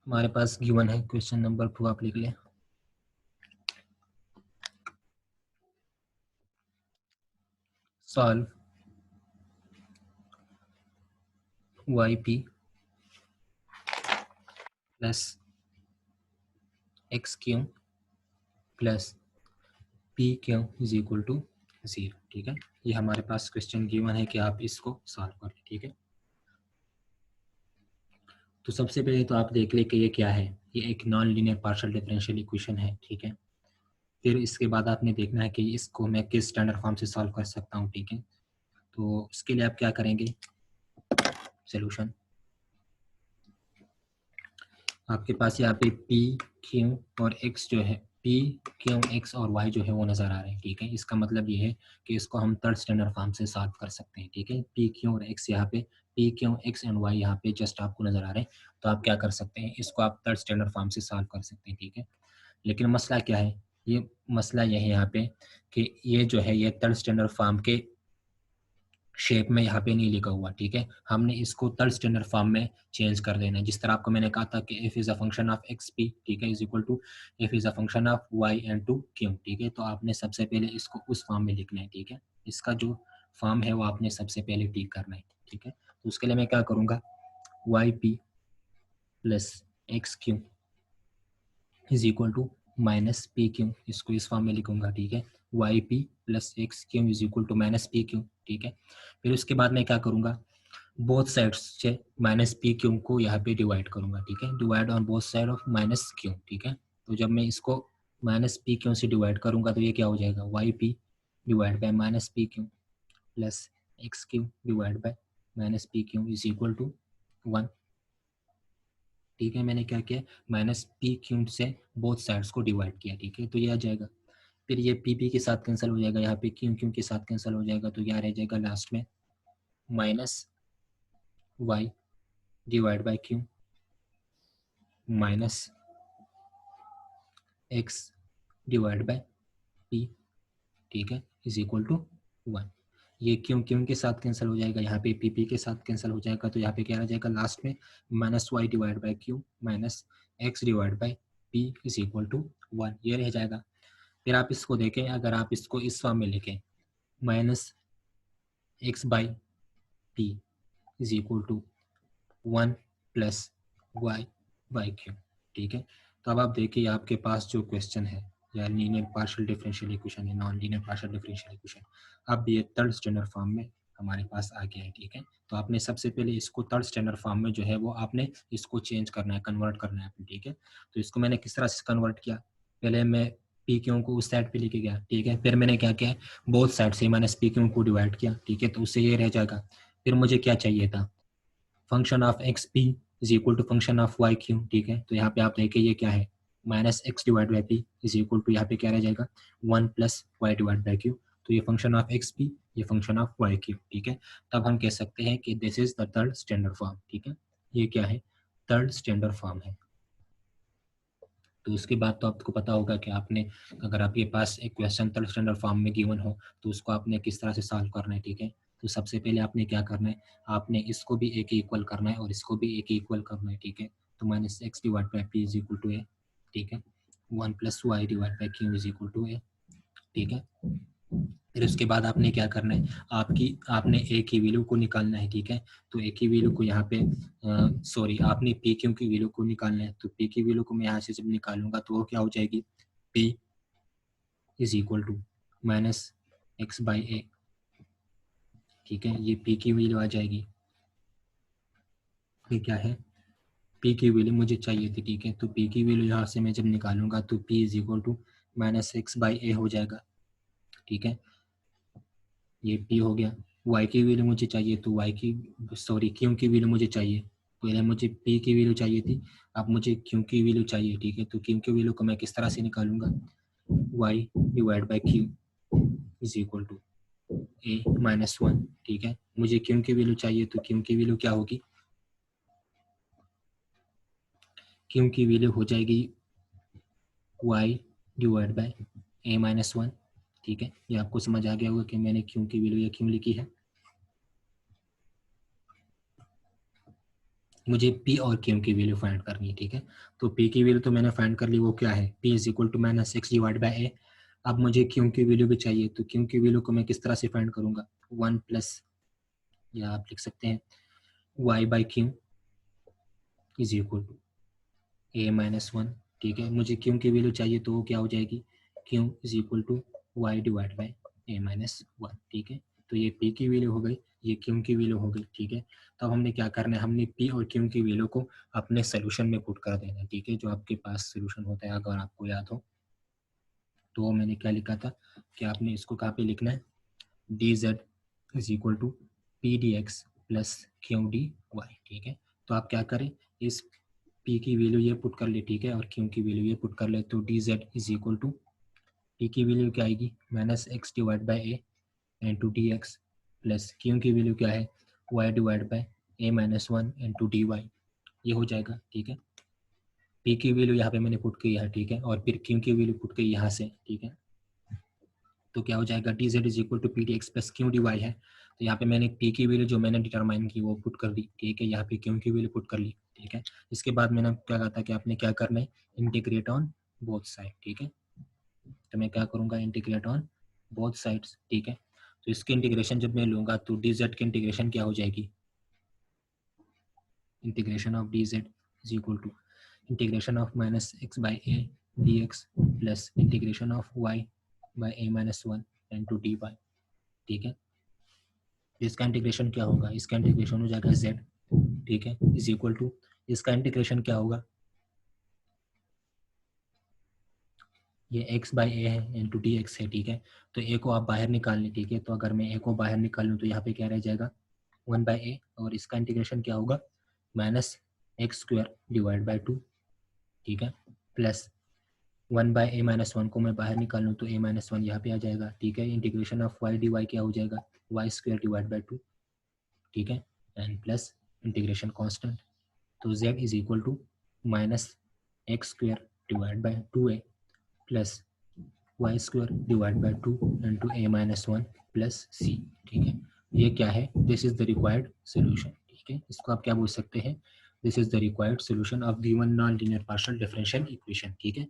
हमारे पास गिवन है क्वेश्चन नंबर 2, आप लिख लें। Solve yp plus x Q plus P Q is equal to 0, ठीक है। ये हमारे पास क्वेश्चन गिवन है कि आप इसको सॉल्व कर लें, ठीक है। तो सबसे पहले तो आप देख लें कि ये क्या है, ये एक non linear partial differential equation है, ठीक है। फिर इसके बाद आपने देखना है कि इसको मैं किस स्टैंडर्ड फॉर्म से सॉल्व कर सकता हूँ, ठीक है। तो उसके लिए आप क्या करेंगे, सोल्यूशन आपके पास यहाँ पे पी क्यू और एक्स जो है, पी क्यू एक्स और वाई जो है वो नज़र आ रहे हैं, ठीक है। इसका मतलब ये है कि इसको हम थर्ड स्टैंडर्ड फॉर्म से सॉल्व कर सकते हैं, ठीक है। पी क्यू और एक्स यहाँ पे, P Q X and Y यहाँ पे जस्ट आपको नज़र आ रहे हैं, तो आप क्या कर सकते हैं, इसको आप थर्ड स्टैंडर्ड फॉर्म से सॉल्व कर सकते हैं, ठीक है। लेकिन मसला क्या है, ये मसला यह है यहाँ पे कि ये जो है ये थर्ड स्टैंडर्ड फॉर्म के शेप में यहाँ पे नहीं लिखा हुआ, ठीक है। हमने इसको थर्ड स्टैंडर्ड फॉर्म में चेंज कर देना है, जिस तरह आपको मैंने कहा था कि f is a function of x p, ठीक है, is equal to f is a function of y and to q, ठीक है। तो आपने सबसे पहले इसको उस फॉर्म में लिखना है, ठीक है। इसका जो फॉर्म है वो आपने सबसे पहले टिक करना है, ठीक है। तो उसके लिए मैं क्या करूँगा, y p plus x q is equal to minus p q, इसको इस फॉर्म में लिखूंगा, ठीक है। Y p plus x q is equal to minus p q, ठीक है। फिर उसके बाद मैं क्या करूँगा, बोथ साइड्स से माइनस पी क्यू को यहाँ पे डिवाइड करूँगा, ठीक है। Divide on both side of minus q, ठीक है। तो जब मैं इसको माइनस पी क्यू से डिवाइड करूँगा तो ये क्या हो जाएगा, y p divide by minus p q plus x q divide by minus p Q is equal to 1, ठीक है। मैंने क्या किया, माइनस पी क्यू से बोथ साइड्स को डिवाइड किया, ठीक है। तो ये आ जाएगा, फिर ये पी पी के साथ कैंसिल हो जाएगा, यहाँ पे क्यू क्यू के साथ कैंसिल हो जाएगा, तो क्या रह जाएगा लास्ट में minus y divide by q minus x divide by p, ठीक है, इज इक्वल टू 1। ये क्यों क्यों के साथ कैंसिल हो जाएगा, यहाँ पे पी पी के साथ कैंसिल हो जाएगा, तो यहाँ पे क्या रह जाएगा लास्ट में minus y divide by q minus x divide by p is equal to 1, ये रह जाएगा। फिर आप इसको देखें, अगर आप इसको इस फॉर्म में लिखें, minus x by p is equal to 1 plus y by q, ठीक है। तो अब आप देखिए आपके पास जो क्वेश्चन है, या लीनियर पार्शियल डिफरेंशियल इक्वेशन है, non linear partial differential equation, अब ये थर्ड स्टैंडर्ड फॉर्म में हमारे पास आ गया है, ठीक है। तो आपने सबसे पहले इसको थर्ड स्टैंडर्ड फॉर्म में जो है वो आपने इसको चेंज करना है, कन्वर्ट करना है, ठीक है। तो इसको मैंने किस तरह से कन्वर्ट किया, पहले मैं पी क्यू को उस साइड पे लेके गया, ठीक है। फिर मैंने क्या किया, बोथ साइड से माइनस पी क्यू को डिवाइड किया, ठीक है। तो उससे ये रह जाएगा, फिर मुझे क्या चाहिए था, function of x P is equal to function of Y Q, ठीक है। तो यहाँ पे आप देखिए ये क्या है, minus x divide by p is equal to यहाँ पे क्या रह जाएगा 1 plus y divide by q, तो ये फंक्शन ऑफ एक्स पी, ये फंक्शन ऑफ वाई क्यू, ठीक है। तब हम कह सकते हैं कि this is the third standard form, ठीक है। ये क्या है, थर्ड स्टैंडर्ड फॉर्म है। तो उसके बाद तो आपको पता होगा कि आपने, अगर आपके पास एक क्वेश्चन थर्ड स्टैंडर्ड फॉर्म में गिवन हो तो उसको आपने किस तरह से सॉल्व करना है, ठीक है। तो सबसे पहले आपने क्या करना है, आपने इसको भी एक इक्वल करना है और इसको भी एक इक्वल करना है, ठीक है। तो minus x divide by p is equal to a, ठीक है, 1 plus y divide by q is equal to a, ठीक है। फिर उसके बाद आपने क्या करना है, आपने ए की वैल्यू को निकालना है, ठीक है। तो ए की वैल्यू को यहाँ पे सॉरी आपने पी क्यू की वैल्यू को निकालना है, तो पी की वैल्यू को मैं यहाँ से जब निकालूंगा तो वो क्या हो जाएगी, p is equal to minus x by a, ठीक है। ये पी की वैल्यू आ जाएगी, ये क्या है, पी की वैल्यू मुझे चाहिए थी, ठीक है। तो पी की वैल्यू यहाँ से मैं जब निकालूंगा तो p is equal to minus x by a हो जाएगा, ठीक है। ये p हो गया, y की वैल्यू मुझे चाहिए, तो y की सॉरी q की वैल्यू मुझे चाहिए, पहले मुझे p की वैल्यू चाहिए थी, अब मुझे q की वैल्यू चाहिए, ठीक है। तो q की वैल्यू को मैं किस तरह से निकालूंगा, y divide by q is equal to a minus 1, ठीक है। मुझे q की वैल्यू चाहिए, तो q की वैल्यू क्या होगी, q की वैल्यू हो जाएगी y divide by a minus 1, ठीक है। ये आपको समझ आ गया होगा कि मैंने q की वैल्यू ये क्यों लिखी है। मुझे p और q की वैल्यू फाइंड करनी है, ठीक है। तो p की वैल्यू तो मैंने फाइंड कर ली, वो क्या है, p is equal to minus x divide by a. अब मुझे q की वैल्यू भी चाहिए, तो q की वैल्यू को मैं किस तरह से फाइंड करूंगा, 1 प्लस, या आप लिख सकते हैं y by q is equal to a minus 1, ठीक है। मुझे q की वैल्यू चाहिए, तो वो क्या हो जाएगी, q is equal to y divide by a minus 1, ठीक है। तो ये p की वैल्यू हो गई, ये q की वैल्यू हो गई, ठीक है। तब हमने क्या करना है, हमने p और q की वैल्यू को अपने सोल्यूशन में पुट कर देना है, ठीक है। जो आपके पास सोल्यूशन होता है, अगर आपको याद हो तो मैंने क्या लिखा था कि आपने इसको कहाँ पे लिखना है, D Z is equal to P D x plus Q D Y, ठीक है। तो आप क्या करें, इस p की वैल्यू ये पुट कर ले, ठीक है, और q की वैल्यू ये पुट कर ले, तो D Z is equal to p की वैल्यू क्या आएगी, minus x divide by a into D x plus Q की वैल्यू क्या है, y divide by a minus 1 into D y, ये हो जाएगा, ठीक है। p की वैल्यू यहाँ पे मैंने पुट की है, ठीक है, और फिर q की वैल्यू पुट की यहाँ से, ठीक है। तो क्या हो जाएगा, D Z is equal to P D x plus Q D y है। तो यहाँ पे मैंने p की वैल्यू जो मैंने डिटरमाइन की वो पुट कर दी, ठीक है। यहाँ पे q की वैल्यू पुट कर ली, ठीक है। इसके बाद मैंने क्या कहा था कि आपने क्या करना है, इंटीग्रेट ऑन बोथ साइड, ठीक है। तो मैं क्या करूँगा, इंटीग्रेट ऑन बोथ साइड्स, ठीक है। तो इसकी इंटीग्रेशन जब मैं लूँगा तो डी जेड की इंटीग्रेशन क्या हो जाएगी, integration of d Z is equal to integration of minus x by a d x plus integration of y by a minus one into d Y. ठीक है, इसका इंटीग्रेशन क्या होगा, इसका इंटीग्रेशन हो जाएगा z, ठीक है, इज इक्वल टू इसका इंटीग्रेशन क्या होगा, ये x बाई ए है इंटू डी एक्स है। ठीक है, तो a को आप बाहर निकाल लें। ठीक है, तो अगर मैं a को बाहर निकाल लूँ तो यहाँ पे क्या रह जाएगा 1 बाई ए, और इसका इंटीग्रेशन क्या होगा minus x square divide by 2। ठीक है, plus 1 by a minus one को मैं बाहर निकाल लूँ तो a माइनस वन यहाँ पे आ जाएगा। ठीक है, integration of y d y क्या हो जाएगा वाई स्क्वायर डिवाइड बाई 2। ठीक है, एंड प्लस इंटीग्रेशन कांस्टेंट, तो z is equal to minus x square divide by 2a plus y square divide by 2 into a minus one plus c। ठीक है, ये क्या है, this is the required solution. ठीक है, इसको आप क्या बोल सकते हैं, this is the required solution of given non linear partial differential equation. ठीक है,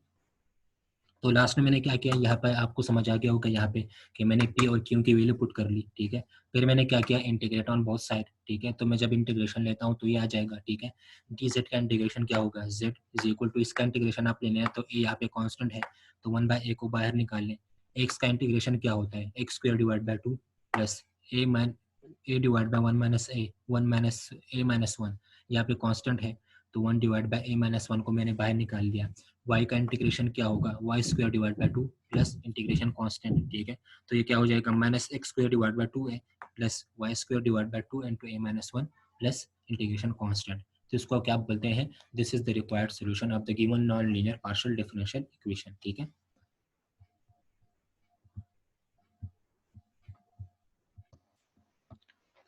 तो लास्ट में मैंने क्या किया, यहाँ पर आपको समझ आ गया होगा यहाँ पे कि मैंने पी और क्यू की वैल्यू पुट कर ली। ठीक है, फिर मैंने क्या किया, इंटीग्रेट ऑन बोथ साइड। ठीक है, तो मैं जब इंटीग्रेशन लेता हूँ तो ये आ जाएगा। ठीक है, डी जेड का इंटीग्रेशन क्या होगा, जेड इज इक्वल टू इसका इंटीग्रेशन आप लेने हैं तो ए यहाँ पे कॉन्स्टेंट है तो 1 बाई ए को बाहर निकाल लें। एक्स का इंटीग्रेशन क्या होता है, x square divide by 2 plus A divide by 1 minus A, 1 minus A minus one, यहाँ पे कॉन्स्टेंट है तो 1 divide by a minus one को मैंने बाहर निकाल दिया। y का इंटीग्रेशन क्या होगा, y square divide by 2 plus integration constant. ठीक है, तो ये क्या हो जाएगा minus x square divide by 2a plus y square divide by 2 into a minus one plus integration constant. तो इसको क्या बोलते हैं, this is the required solution of the given non linear partial differential equation. ठीक है,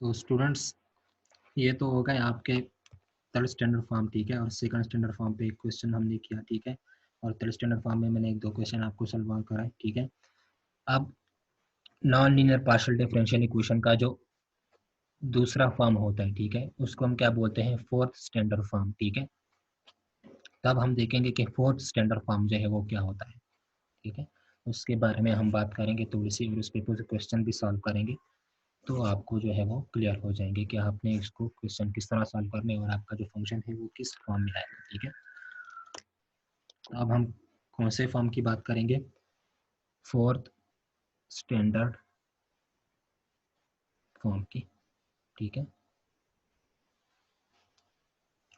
तो students ये तो हो गया आपके थर्ड स्टैंडर्ड फॉर्म। ठीक है, और सेकंड स्टैंडर्ड फॉर्म पे एक क्वेश्चन हमने किया। ठीक है, और थर्ड स्टैंडर्ड फॉर्म में मैंने एक दो क्वेश्चन आपको सॉल्व कराए। ठीक है, अब non linear partial differential equation का जो दूसरा फॉर्म होता है, ठीक है, उसको हम क्या बोलते हैं, फोर्थ स्टैंडर्ड फॉर्म। ठीक है, तब हम देखेंगे कि फोर्थ स्टैंडर्ड फॉर्म जो है वो क्या होता है। ठीक है, उसके बारे में हम बात करेंगे थोड़ी सी, और उस पर कुछ क्वेश्चन भी सॉल्व करेंगे तो आपको जो है वो क्लियर हो जाएंगे कि आपने इसको क्वेश्चन किस तरह सॉल्व करने और आपका जो फंक्शन है वो किस फॉर्म में आएगा। ठीक है, अब हम कौन से फॉर्म की बात करेंगे, फोर्थ स्टैंडर्ड फॉर्म की। ठीक है,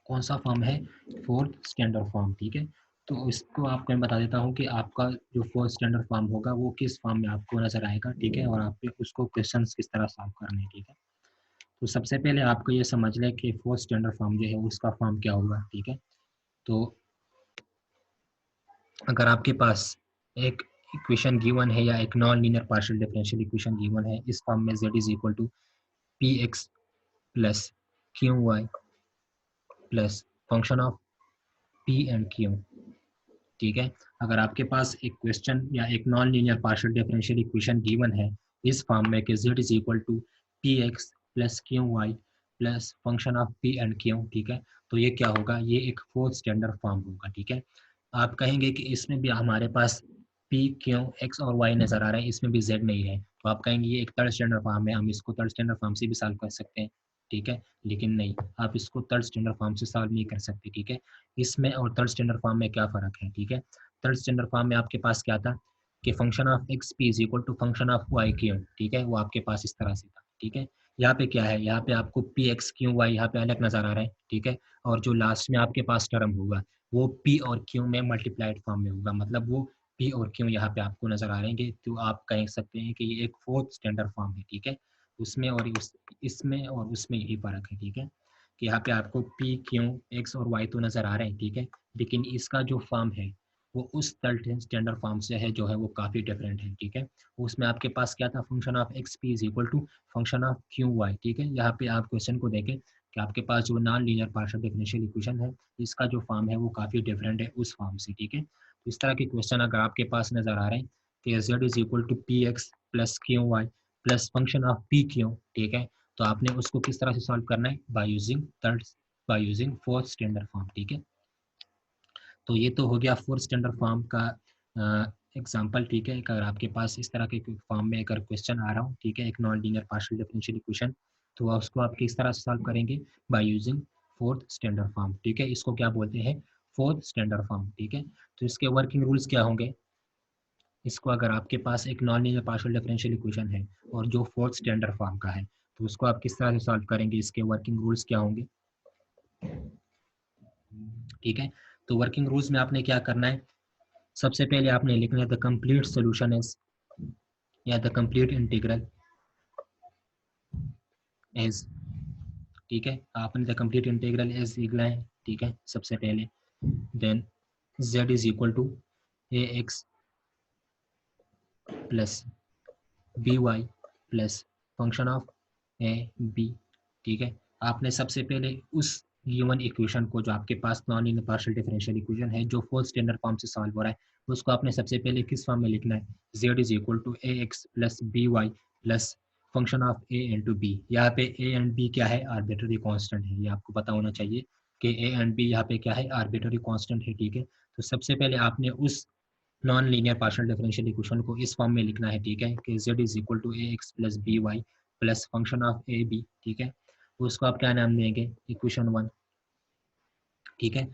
कौन सा फॉर्म है, फोर्थ स्टैंडर्ड फॉर्म। ठीक है, तो इसको आपको मैं बता देता हूँ कि आपका जो फोर्थ स्टैंडर्ड फॉर्म होगा वो किस फॉर्म में आपको नजर आएगा। ठीक है, और आप उसको क्वेश्चंस किस तरह सॉल्व करने हैं। ठीक है, तो सबसे पहले आपको ये समझ लें कि फोर्थ स्टैंडर्ड फॉर्म जो है उसका फॉर्म क्या होगा। ठीक है, तो अगर आपके पास एक इक्वेशन गिवन है या एक non linear partial differential equation given है, इस फॉर्म में z is equal to p x plus q y plus function of p and q. ठीक है, अगर आपके पास एक क्वेश्चन या एक non linear partial differential equation given है इस फॉर्म में कि z is equal to p x plus q y plus function of p and q. ठीक है, तो ये क्या होगा, ये एक फोर्थ स्टैंडर्ड फॉर्म होगा। ठीक है, आप कहेंगे कि इसमें भी हमारे पास पी क्यू एक्स और वाई नजर आ रहा है, इसमें भी जेड नहीं है, तो आप कहेंगे ये एक थर्ड स्टैंडर्ड फॉर्म है, हम इसको थर्ड स्टैंडर्ड फॉर्म से भी सॉल्व कर सकते हैं। ठीक है, लेकिन नहीं, आप इसको थर्ड स्टैंडर्ड फॉर्म से सॉल्व नहीं कर सकते। ठीक है, इसमें और थर्ड स्टैंडर्ड फॉर्म में क्या फ़र्क है। ठीक है, थर्ड स्टैंडर्ड फॉर्म में आपके पास क्या था कि function of x P is equal to function of Y Q. ठीक है, वो आपके पास इस तरह से था। ठीक है, यहाँ पे क्या है, यहाँ पे आपको पी एक्स क्यू वाई यहाँ पे अलग नज़र आ रहा है। ठीक है, और जो लास्ट में आपके पास टर्म होगा वो पी और क्यू में मल्टीप्लाइड फॉर्म में होगा, मतलब वो पी और क्यू यहाँ पे आपको नज़र आ रहेंगे, तो आप कह सकते हैं कि ये एक फोर्थ स्टैंडर्ड फॉर्म है। ठीक है, उसमें और इसमें और उसमें यही फ़र्क है। ठीक है, कि यहाँ पे आपको पी क्यू एक्स और वाई तो नज़र आ रहे हैं। ठीक है, लेकिन इसका जो फॉर्म है वो उस थर्ड स्टैंडर्ड फॉर्म से है जो है वो काफ़ी डिफरेंट है। ठीक है, उसमें आपके पास क्या था, function of x P is equal to function of q y. ठीक है, यहाँ पे आप क्वेश्चन को देखें कि आपके पास जो non linear partial differential equation है इसका जो फॉर्म है वो काफ़ी डिफरेंट है उस फॉर्म से। ठीक है, तो इस तरह के क्वेश्चन अगर आपके पास नज़र आ रहे हैं कि z is equal to p x plus q y plus function of p q. ठीक है, तो आपने उसको किस तरह से सॉल्व करना है, by using fourth standard form. ठीक है, तो ये तो हो गया फोर्थ स्टैंडर्ड फॉर्म का एग्जाम्पल, ठीक है, अगर आपके पास इस तरह के फॉर्म में अगर क्वेश्चन आ रहा हो, ठीक है, एक non linear partial differential equation, तो उसको आप किस तरह से सॉल्व करेंगे? By using fourth standard form, ठीक है, इसको क्या बोलते हैं? फोर्थ स्टैंडर्ड फॉर्म, ठीक है। तो इसके वर्किंग रूल्स क्या होंगे? इसको अगर आपके पास एक non linear partial differential equation है और जो फोर्थ स्टैंडर्ड फॉर्म का है, तो उसको आप किस तरह से सॉल्व करेंगे? इसके वर्किंग रूल्स क्या होंगे? ठीक है, तो वर्किंग रूल्स में आपने क्या करना है? सबसे पहले आपने लिखना है द कंप्लीट सोल्यूशन इज, या द कंप्लीट इंटीग्रल इज, ठीक है, आपने द कंप्लीट इंटीग्रल इज लिखना है, ठीक है, सबसे पहले। Then z is equal to a x plus b y plus function of a b, ठीक है। आपने सबसे पहले उस गिवन इक्वेशन को, जो आपके पास non linear partial differential equation है जो फोर्थ स्टैंडर्ड फॉर्म से सॉल्व हो रहा है, उसको आपने सबसे पहले किस फॉर्म में लिखना है? z is equal to a x plus b y plus function of a into b. यहाँ पे ए एंड बी क्या है? आर्बिट्ररी कांस्टेंट है, ये आपको पता होना चाहिए कि ए एंड बी यहाँ पे क्या है? आर्बिट्ररी कांस्टेंट है, ठीक है। तो सबसे पहले आपने उस non linear partial differential equation को इस फॉर्म में लिखना है, ठीक है, कि z is equal to a x plus b y plus function of a b, ठीक है। तो उसको आप क्या नाम देंगे? इक्वेशन 1, ठीक है।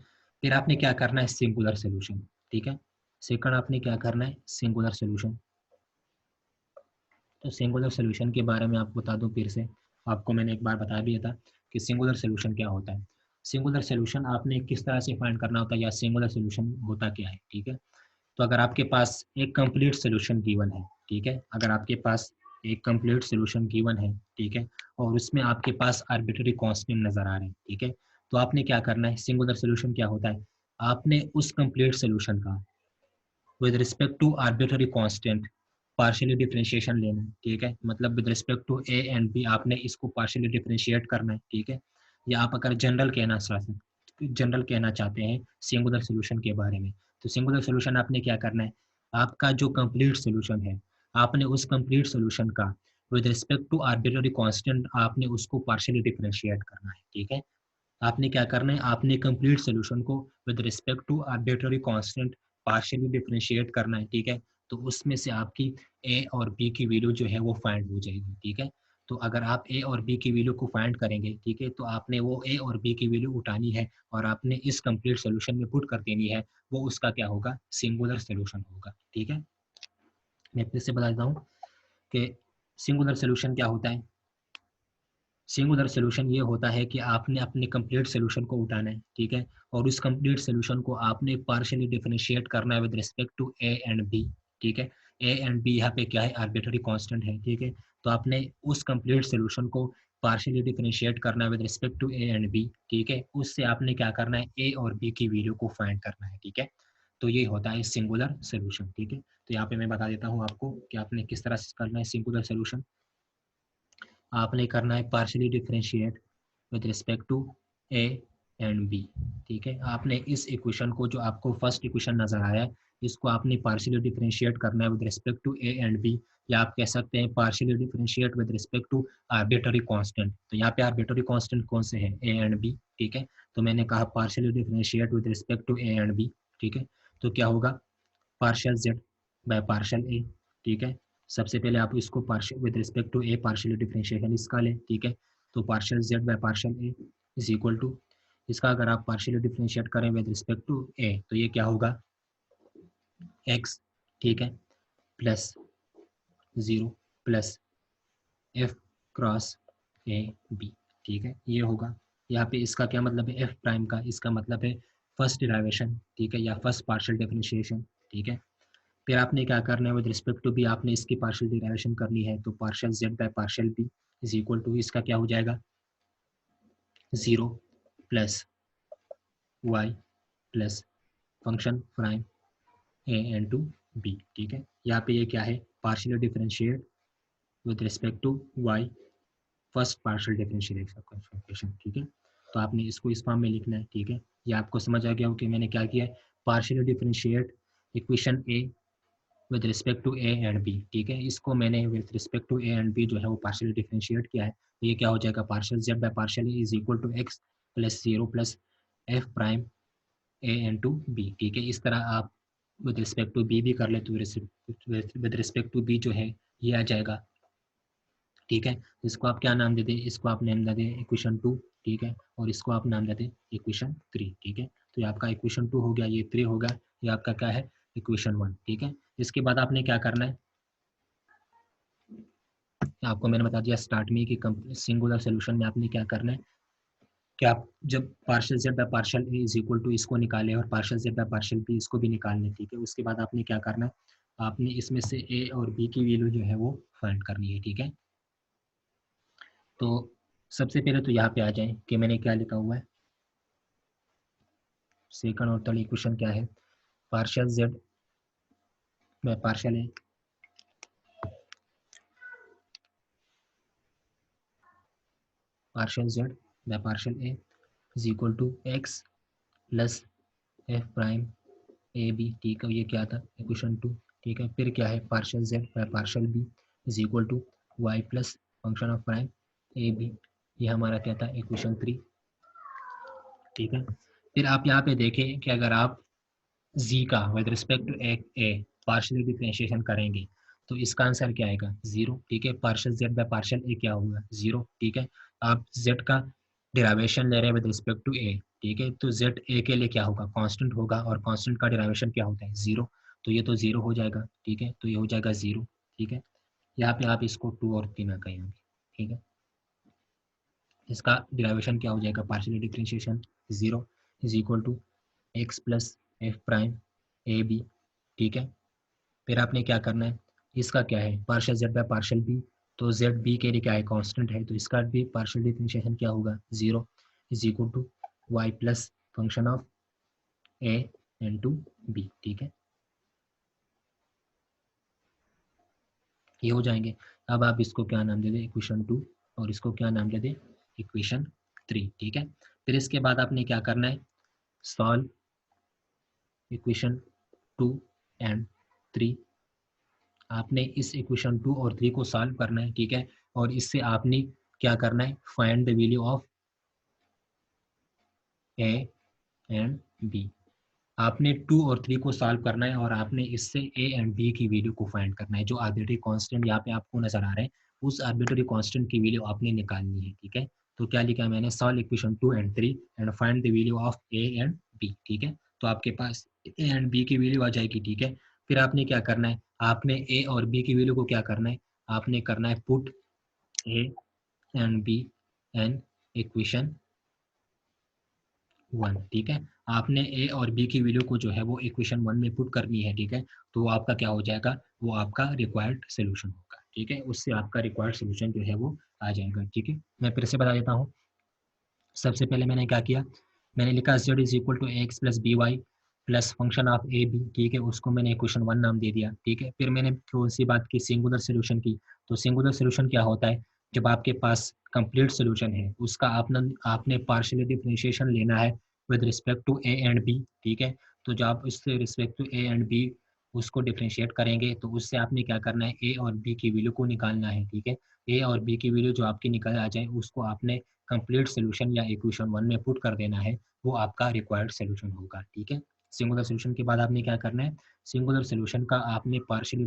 फिर आपने क्या करना है? सिंगुलर सोल्यूशन, ठीक है। सेकंड आपने क्या करना है? Singular solution. तो सिंगुलर सोल्यूशन के बारे में आपको बता दूं फिर से, आपको मैंने एक बार बता दिया था कि सिंगुलर सोल्यूशन क्या होता है। सिंगुलर सोल्यूशन आपने किस तरह से फाइंड करना होता है, या सिंगुलर सोल्यूशन होता क्या है, ठीक है। तो अगर आपके पास एक कंप्लीट सोल्यूशन गिवन है, ठीक है, अगर आपके पास एक कंप्लीट सोल्यूशन गिवन है, ठीक है, और उसमें आपके पास आर्बिट्ररी कांस्टेंट नजर आ रहे हैं, ठीक है, तो आपने क्या करना है? सिंगुलर सोल्यूशन क्या होता है? आपने उस कंप्लीट सोल्यूशन का with respect to arbitrary constant partially differentiation लेना है, ठीक है, मतलब with respect to a and b आपने इसको पार्शियली डिफरेंशिएट करना है, ठीक है। या आप अगर जनरल कहना चाहते हैं सिंगुलर सोल्यूशन के बारे में, तो सिंगुलर सोल्यूशन आपने क्या करना है? आपका जो कंप्लीट सोल्यूशन है, आपने उस कंप्लीट सोल्यूशन का with respect to arbitrary constant आपने उसको पार्शियली डिफरेंशिएट करना है, ठीक है। आपने क्या करना है? आपने कंप्लीट सोल्यूशन को with respect to arbitrary constant partially differentiate करना है, ठीक है। तो उसमें से आपकी ए और बी की वैल्यू जो है वो फाइंड हो जाएगी, ठीक है। तो अगर आप ए और बी की वैल्यू को फाइंड करेंगे, ठीक है, तो आपने वो ए और बी की वैल्यू उठानी है और आपने इस कंप्लीट सोल्यूशन में पुट कर देनी है, वो उसका क्या होगा? सिंगुलर सोल्यूशन होगा, ठीक है। मैं फिर से बता देता हूँ कि सिंगुलर सोल्यूशन क्या होता है। सिंगुलर सोल्यूशन ये होता है कि आपने अपने कंप्लीट सोल्यूशन को उठाना है, ठीक है, और उस कंप्लीट सोल्यूशन को आपने पार्शियली डिफरेंशिएट करना है with respect to a and b, ठीक है। ए एंड बी यहाँ पे क्या है? आर्बिट्ररी कांस्टेंट है, ठीक है। तो आपने उस कंप्लीट सोल्यूशन को पार्शियली डिफरेंशिएट करना है with respect to a and b, ठीक है। उससे आपने क्या करना है? ए और बी की वैल्यू को फाइंड करना है, ठीक है। तो ये होता है सिंगुलर सोल्यूशन, ठीक है। तो यहाँ पे मैं बता देता हूँ आपको कि आपने किस तरह से करना है सिंगुलर सोल्यूशन। आपने करना है partially differentiate with respect to a and b, ठीक है। आपने इस इक्वेशन को, जो आपको फर्स्ट इक्वेशन नजर आया है, इसको आपने पार्शियली डिफरेंशिएट करना है with respect to a and b, या आप कह सकते हैं partially differentiate with respect to arbitrary constant. तो यहाँ पे आर्बिट्ररी कांस्टेंट कौन से हैं? ए एंड बी, ठीक है। तो मैंने कहा partially differentiate with respect to a and b, ठीक है। तो क्या होगा? Partial z by partial a, ठीक है। सबसे पहले आप इसको partial with respect to a partial differentiation इसका लें, ठीक है। तो partial z by partial a is equal to, इसका अगर आप पार्शियल डिफरेंशिएट करें विद रिस्पेक्ट टू ए, तो ये क्या होगा? एक्स, ठीक है, प्लस 0 प्लस एफ क्रॉस ए बी, ठीक है, ये होगा। यहाँ पे इसका क्या मतलब है? एफ प्राइम का इसका मतलब है फर्स्ट डिराइवेशन, ठीक है, या फर्स्ट पार्शियल डिफरेंशिएशन, ठीक है। फिर आपने क्या करना है? विद रिस्पेक्ट टू बी आपने इसकी पार्शियल डिराइवेशन करनी है, तो partial z by partial b is equal to, इसका क्या हो जाएगा? 0 plus y plus function prime a into b, ठीक है। यहाँ पे ये क्या है? Partial differentiate with respect to y first partial differential equation, ठीक है। तो आपने इसको इस फॉर्म में लिखना है, ठीक है। ये आपको समझ आ गया हो कि मैंने क्या किया है? Partial differentiate equation a with respect to a and b, ठीक है। इसको मैंने with respect to a and b जो है वो पार्शियल डिफरेंशिएट किया है, तो ये क्या हो जाएगा? Partial z by partial a is equal to x plus 0 plus f prime a into b, ठीक है। इस तरह आप विद रिस्पेक्ट टू बी भी कर ले तो विद रिस्पेक्ट टू बी जो है ये आ जाएगा, ठीक है। इसको आप क्या नाम दे दें, इसको आप नाम दे दें इक्वेशन 2, ठीक है, और इसको आप नाम दे दें इक्वेशन 3, ठीक है। तो ये आपका इक्वेशन 2 हो गया, ये 3 हो गया, ये आपका क्या है इक्वेशन 1, ठीक है। इसके बाद आपने क्या करना है, आपको मैंने बता दिया स्टार्ट में कि सिंगुलर सोल्यूशन में आपने क्या करना है कि आप जब partial z by partial a is equal to इसको निकाले और partial z by partial b इसको भी निकालने, ठीक है। उसके बाद आपने क्या करना है, आपने इसमें से ए और बी की वैल्यू जो है वो फाइंड करनी है, ठीक है। तो सबसे पहले तो यहाँ पे आ जाए कि मैंने क्या लिखा हुआ है, सेकंड और थर्ड इक्वेशन क्या है, partial z by partial a partial z by partial a is equal to x plus f prime a b, ठीक है। ये क्या था इक्वेशन 2, ठीक है। फिर क्या है partial z by partial b is equal to y plus function of prime a b, ये हमारा क्या था इक्वेशन 3, ठीक है। फिर आप यहाँ पे देखें कि अगर आप z का with respect to a partial differentiation करेंगे तो इसका आंसर क्या आएगा 0, ठीक है। Partial z by partial a क्या होगा 0, ठीक है। आप z का डेरिवेशन ले रहे हैं विद रिस्पेक्ट टू ए, ठीक है। तो z a के लिए क्या होगा कांस्टेंट होगा और कांस्टेंट का डेरिवेशन क्या होता है 0, तो ये तो 0 हो जाएगा, ठीक है। तो ये हो जाएगा 0, ठीक है। यहाँ पे आप इसको 2 और 3 कहेंगे, ठीक है। इसका डेरिवेशन क्या हो जाएगा partial differentiation 0 is equal to x plus f prime a b, ठीक है। फिर आपने क्या करना है, इसका क्या है partial z by partial b, तो जेड बी के लिए क्या है कांस्टेंट है, तो इसका भी पार्शियल डिफरेंशिएशन क्या होगा 0 is equal to y plus function of a and to b, ठीक है। ये हो जाएंगे। अब आप इसको क्या नाम दे दें इक्वेशन 2 और इसको क्या नाम दे दें इक्वेशन 3, ठीक है। फिर इसके बाद आपने क्या करना है सॉल्व इक्वेशन 2 एंड 3, आपने इस इक्वेशन 2 और 3 को सॉल्व करना है, ठीक है। और इससे आपने क्या करना है find the value of a and b, आपने 2 और 3 को सॉल्व करना है और आपने इससे ए एंड बी की वैल्यू को फाइंड करना है। जो आर्बिट्री कांस्टेंट यहाँ पे आपको नजर आ रहे हैं उस आर्बिट्री कांस्टेंट की वैल्यू आपने निकालनी है, ठीक है। तो क्या लिखा है मैंने solve equation 2 and 3 and find the value of a and b, ठीक है। तो आपके पास ए एंड बी की वैल्यू आ जाएगी, ठीक है। फिर आपने क्या करना है, आपने ए और बी की वैल्यू को क्या करना है, आपने करना है put a and b and equation 1, ठीक है। आपने ए और बी की वैल्यू को जो है वो इक्वेशन 1 में पुट करनी है, ठीक है। तो वो आपका क्या हो जाएगा, वो आपका रिक्वायर्ड सोल्यूशन होगा, ठीक है। उससे आपका रिक्वायर्ड सोल्यूशन जो है वो आ जाएगा, ठीक है। मैं फिर से बता देता हूँ, सबसे पहले मैंने क्या किया, मैंने लिखा z is equal to x plus b y plus function of a b, ठीक है। उसको मैंने इक्वेशन 1 नाम दे दिया, ठीक है। फिर मैंने थोड़ी सी बात की सिंगुलर सोल्यूशन की, तो सिंगुलर सोल्यूशन क्या होता है, जब आपके पास कंप्लीट सोल्यूशन है उसका आपने पार्शियल डिफरेंशिएशन लेना है with respect to a and b, ठीक है। तो जब आप उससे respect to a and b उसको डिफरेंशिएट करेंगे तो उससे आपने क्या करना है ए और बी की वैल्यू को निकालना है, ठीक है। ए और बी की वैल्यू जो आपकी निकल आ जाए उसको आपने कंप्लीट सोल्यूशन या इक्वेशन 1 में पुट कर देना है, वो आपका रिक्वायर्ड सोल्यूशन होगा, ठीक है। सिंगुलर सोल्यूशन के बाद आपने क्या करना है, सिंगुलर सोल्यूशन का आपने पार्शियली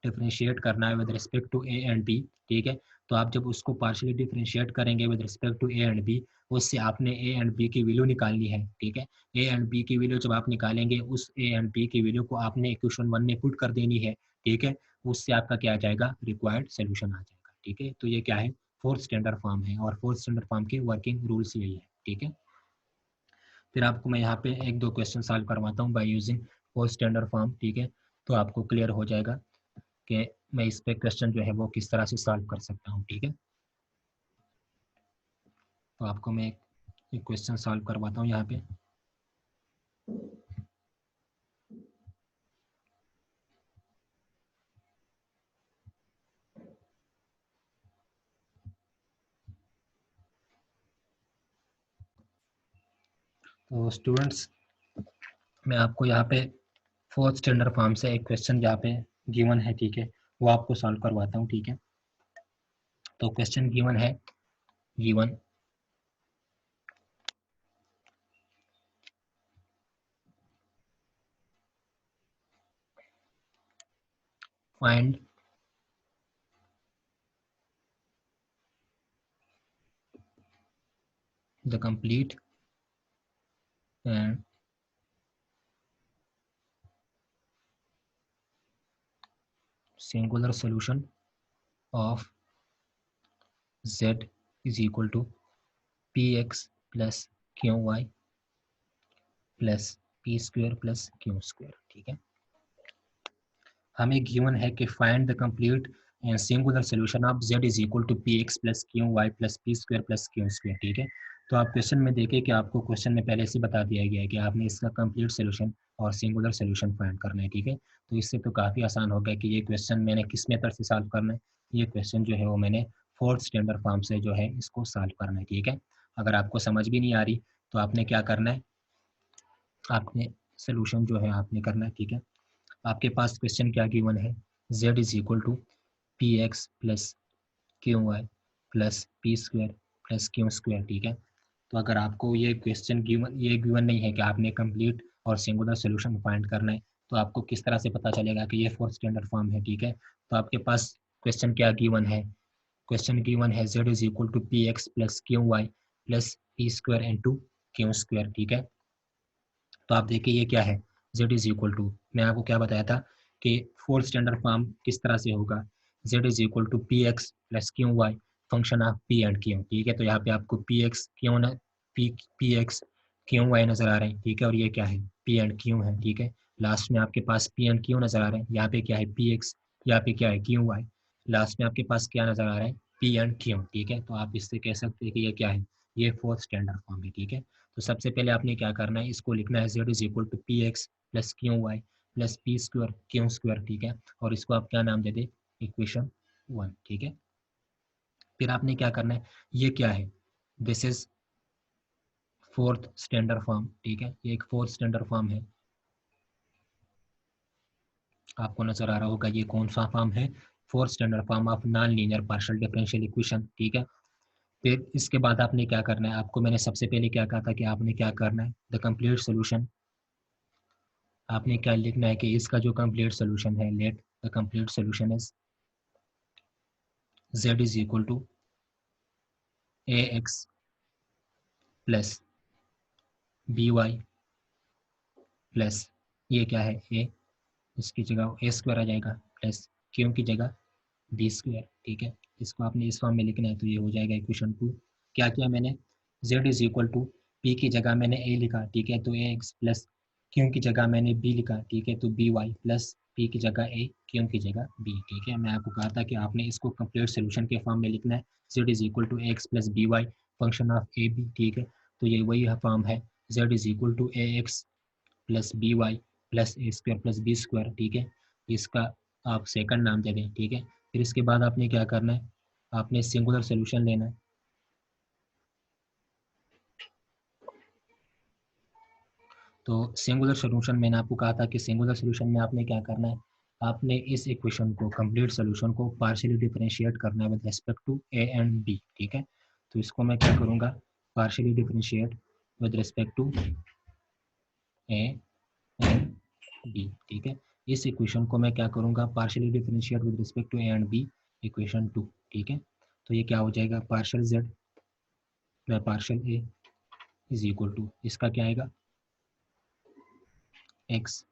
डिफरेंशिएट करना है with respect to a and b, ठीक है। तो आप जब उसको पार्शियली डिफरेंशिएट करेंगे with respect to a and b, उससे आपने ए एंड बी की वैल्यू निकालनी है, ठीक है। ए एंड बी की वैल्यू जब आप निकालेंगे उस ए एंड बी की वैल्यू को आपने इक्वेशन 1 में पुट कर देनी है, ठीक है। उससे आपका क्या आ जाएगा रिक्वायर्ड सोल्यूशन आ जाएगा, ठीक है। तो ये क्या है फोर्थ स्टैंडर्ड फॉर्म है और फोर्थ स्टैंडर्ड फॉर्म के वर्किंग रूल्स यही है, ठीक है। फिर आपको मैं यहाँ पे एक दो क्वेश्चन सॉल्व करवाता हूँ by using fourth standard form, ठीक है। तो आपको क्लियर हो जाएगा कि मैं इस पे क्वेश्चन जो है वो किस तरह से सॉल्व कर सकता हूँ, ठीक है। तो आपको मैं एक क्वेश्चन सॉल्व करवाता हूँ यहाँ पे। तो स्टूडेंट्स मैं आपको यहाँ पे फोर्थ स्टैंडर्ड फॉर्म से एक क्वेश्चन यहाँ पे गिवन है, ठीक है, वो आपको सॉल्व करवाता हूँ, ठीक है। तो क्वेश्चन गिवन है, given find the complete and singular solution of z is equal to px plus qy plus p square plus Q square. ठीक है, हमें गिवन है कि find the complete and singular solution of z is equal to p x plus q y plus p square plus Q square. ठीक है, तो आप question में देखें कि आपको क्वेश्चन में पहले से बता दिया गया है कि आपने इसका कंप्लीट सॉल्यूशन और सिंगुलर सॉल्यूशन फाइंड करना है। ठीक है, तो इससे तो काफ़ी आसान हो गया कि ये क्वेश्चन मैंने किस मेथड से सॉल्व करना है। ये क्वेश्चन जो है वो मैंने फोर्थ स्टैंडर्ड फॉर्म से जो है इसको सॉल्व करना है। ठीक है, अगर आपको समझ भी नहीं आ रही तो आपने क्या करना है, आपने सोल्यूशन जो है आपने करना है। ठीक है, आपके पास क्वेश्चन क्या गिवन है, z is equal to p x plus q y plus p square plus Q square. ठीक है, तो अगर आपको ये क्वेश्चन गिवन नहीं है कि आपने कंप्लीट और सिंगुलर सॉल्यूशन फाइंड करना है, तो आपको किस तरह से पता चलेगा कि ये फोर्थ स्टैंडर्ड फॉर्म है। ठीक है, तो आपके पास क्वेश्चन क्या गिवन है, क्वेश्चन गिवन है z is equal to p x plus q y plus p square into q square. ठीक है, तो आप देखिए ये क्या है, z इज इक्वल टू, मैं आपको क्या बताया था कि फोर्थ स्टैंडर्ड फॉर्म किस तरह से होगा, z is equal to p x plus q y function of p and q. ठीक है, तो यहाँ पे आपको पी एक्स क्यू न पी एक्स क्यू वाई नजर आ रहे हैं। ठीक है, और ये क्या है, पी एंड क्यू है। ठीक है, लास्ट में आपके पास पी एंड क्यू नजर आ रहे हैं, यहाँ पे क्या है पी एक्स, यहाँ पे क्या है क्यू वाई, लास्ट में आपके पास क्या नजर आ रहा है, पी एंड क्यू। ठीक है, तो आप इससे कह सकते हैं कि ये क्या है, ये फोर्थ स्टैंडर्ड फॉर्म है। ठीक है, तो सबसे पहले आपने क्या करना है, इसको लिखना है z is equal to p x plus q y plus p square q square. ठीक है, और इसको आप क्या नाम दे दे, इक्वेशन 1। ठीक है, फिर आपने क्या करना है, ये क्या है, this is fourth standard form. ठीक है, ये एक फोर्थ स्टैंडर्ड फॉर्म है, आपको नजर आ रहा होगा ये कौन सा फॉर्म है, fourth standard form of non linear partial differential equation. ठीक है, फिर इसके बाद आपने क्या करना है, आपको मैंने सबसे पहले क्या कहा था कि आपने क्या करना है, द कंप्लीट सोल्यूशन, आपने क्या लिखना है कि इसका जो कंप्लीट सोल्यूशन है, let the complete solution is z is equal to a x plus b y plus ये क्या है ए, इसकी जगह ए स्क्वायर आ जाएगा प्लस क्यू की जगह बी स्क्वायर। ठीक है, इसको आपने इस फॉर्म में लिखना है, तो ये हो जाएगा इक्वेशन 2। क्या किया मैंने, z is equal to P की जगह मैंने ए लिखा। ठीक है, तो ए एक्स प्लस क्यू की जगह मैंने बी लिखा। ठीक है, तो बी वाई प्लस पी की जगह ए, क्यू की जगह बी। ठीक है, मैं आपको कहा था कि आपने इसको कंप्लीट सोल्यूशन के फॉर्म में लिखना है, z is equal to x plus b y function of a b. ठीक है, तो ये वही फॉर्म है, z is equal to a x plus b y plus A square plus b square. ठीक है, इसका आप सेकंड नाम दे दें। ठीक है, फिर इसके बाद आपने क्या करना है, आपने सिंगुलर सोल्यूशन लेना है। तो सिंगुलर सोल्यूशन मैंने आपको कहा था कि सिंगुलर सोल्यूशन में आपने क्या करना है, आपने इस इक्वेशन को, कंप्लीट सोल्यूशन को पार्शियली डिफरेंशिएट करना है with respect to a and b. ठीक है, तो इसको मैं क्या करूँगा, partially differentiate with respect to a and b. ठीक है, इस इक्वेशन को मैं क्या करूँगा, partially differentiate with respect to a and b, equation 2। ठीक है, तो ये क्या हो जाएगा, partial z by partial a is equal to, इसका क्या आएगा, एक्स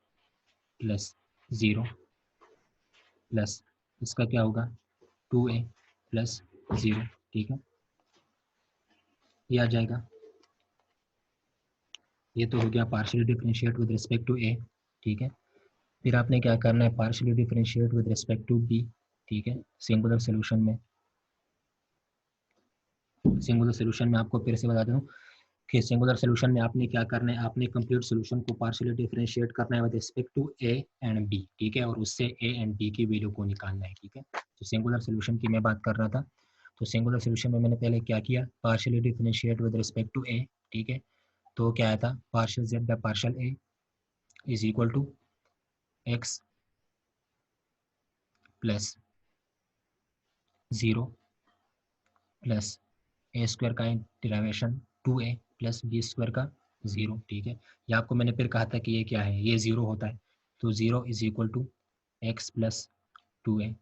प्लस 0 प्लस इसका क्या होगा 2a प्लस 0। ठीक है, ये आ जाएगा, ये तो हो गया partially differentiate with respect to a. ठीक है, फिर आपने क्या करना है, partially differentiate with respect to b. ठीक है, सिंगुलर सोल्यूशन में, सिंगुलर सोल्यूशन में आपको फिर से बता दूं कि सिंगुलर सोल्यूशन में आपने क्या करना है, आपने कंप्लीट सोल्यूशन को पार्शियली डिफरेंशिएट करना है with respect to a and b. ठीक है, और उससे ए एंड बी की वैल्यू को निकालना है। ठीक है, तो सिंगुलर सोल्यूशन की मैं बात कर रहा था, तो सिंगुलर सोल्यूशन में मैंने पहले क्या किया, partially differentiate with respect to a. ठीक है, तो क्या आया था, partial z by partial a is equal to x plus 0 plus A square का derivation 2a plus b square का 0। ठीक है, ये आपको मैंने फिर कहा था कि ये क्या है, ये 0 होता है, तो 0 is equal to x plus 2a,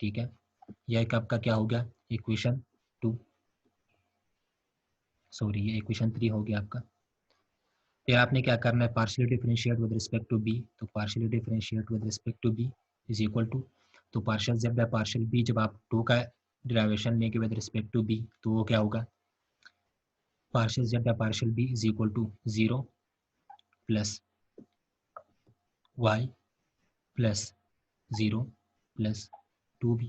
ठीक है। यह एक आपका क्या हो गया, इक्वेशन 2, सॉरी ये इक्वेशन 3 हो गया आपका। फिर आपने क्या करना है, partially differentiate with respect to b, तो partially differentiate with respect to b is equal to, तो partial z by partial b, जब आप 2 का डिराइवेशन लेंगे विद रिस्पेक्ट टू बी तो वो क्या होगा, partial z by partial b is equal to 0 plus y plus 0 plus 2b,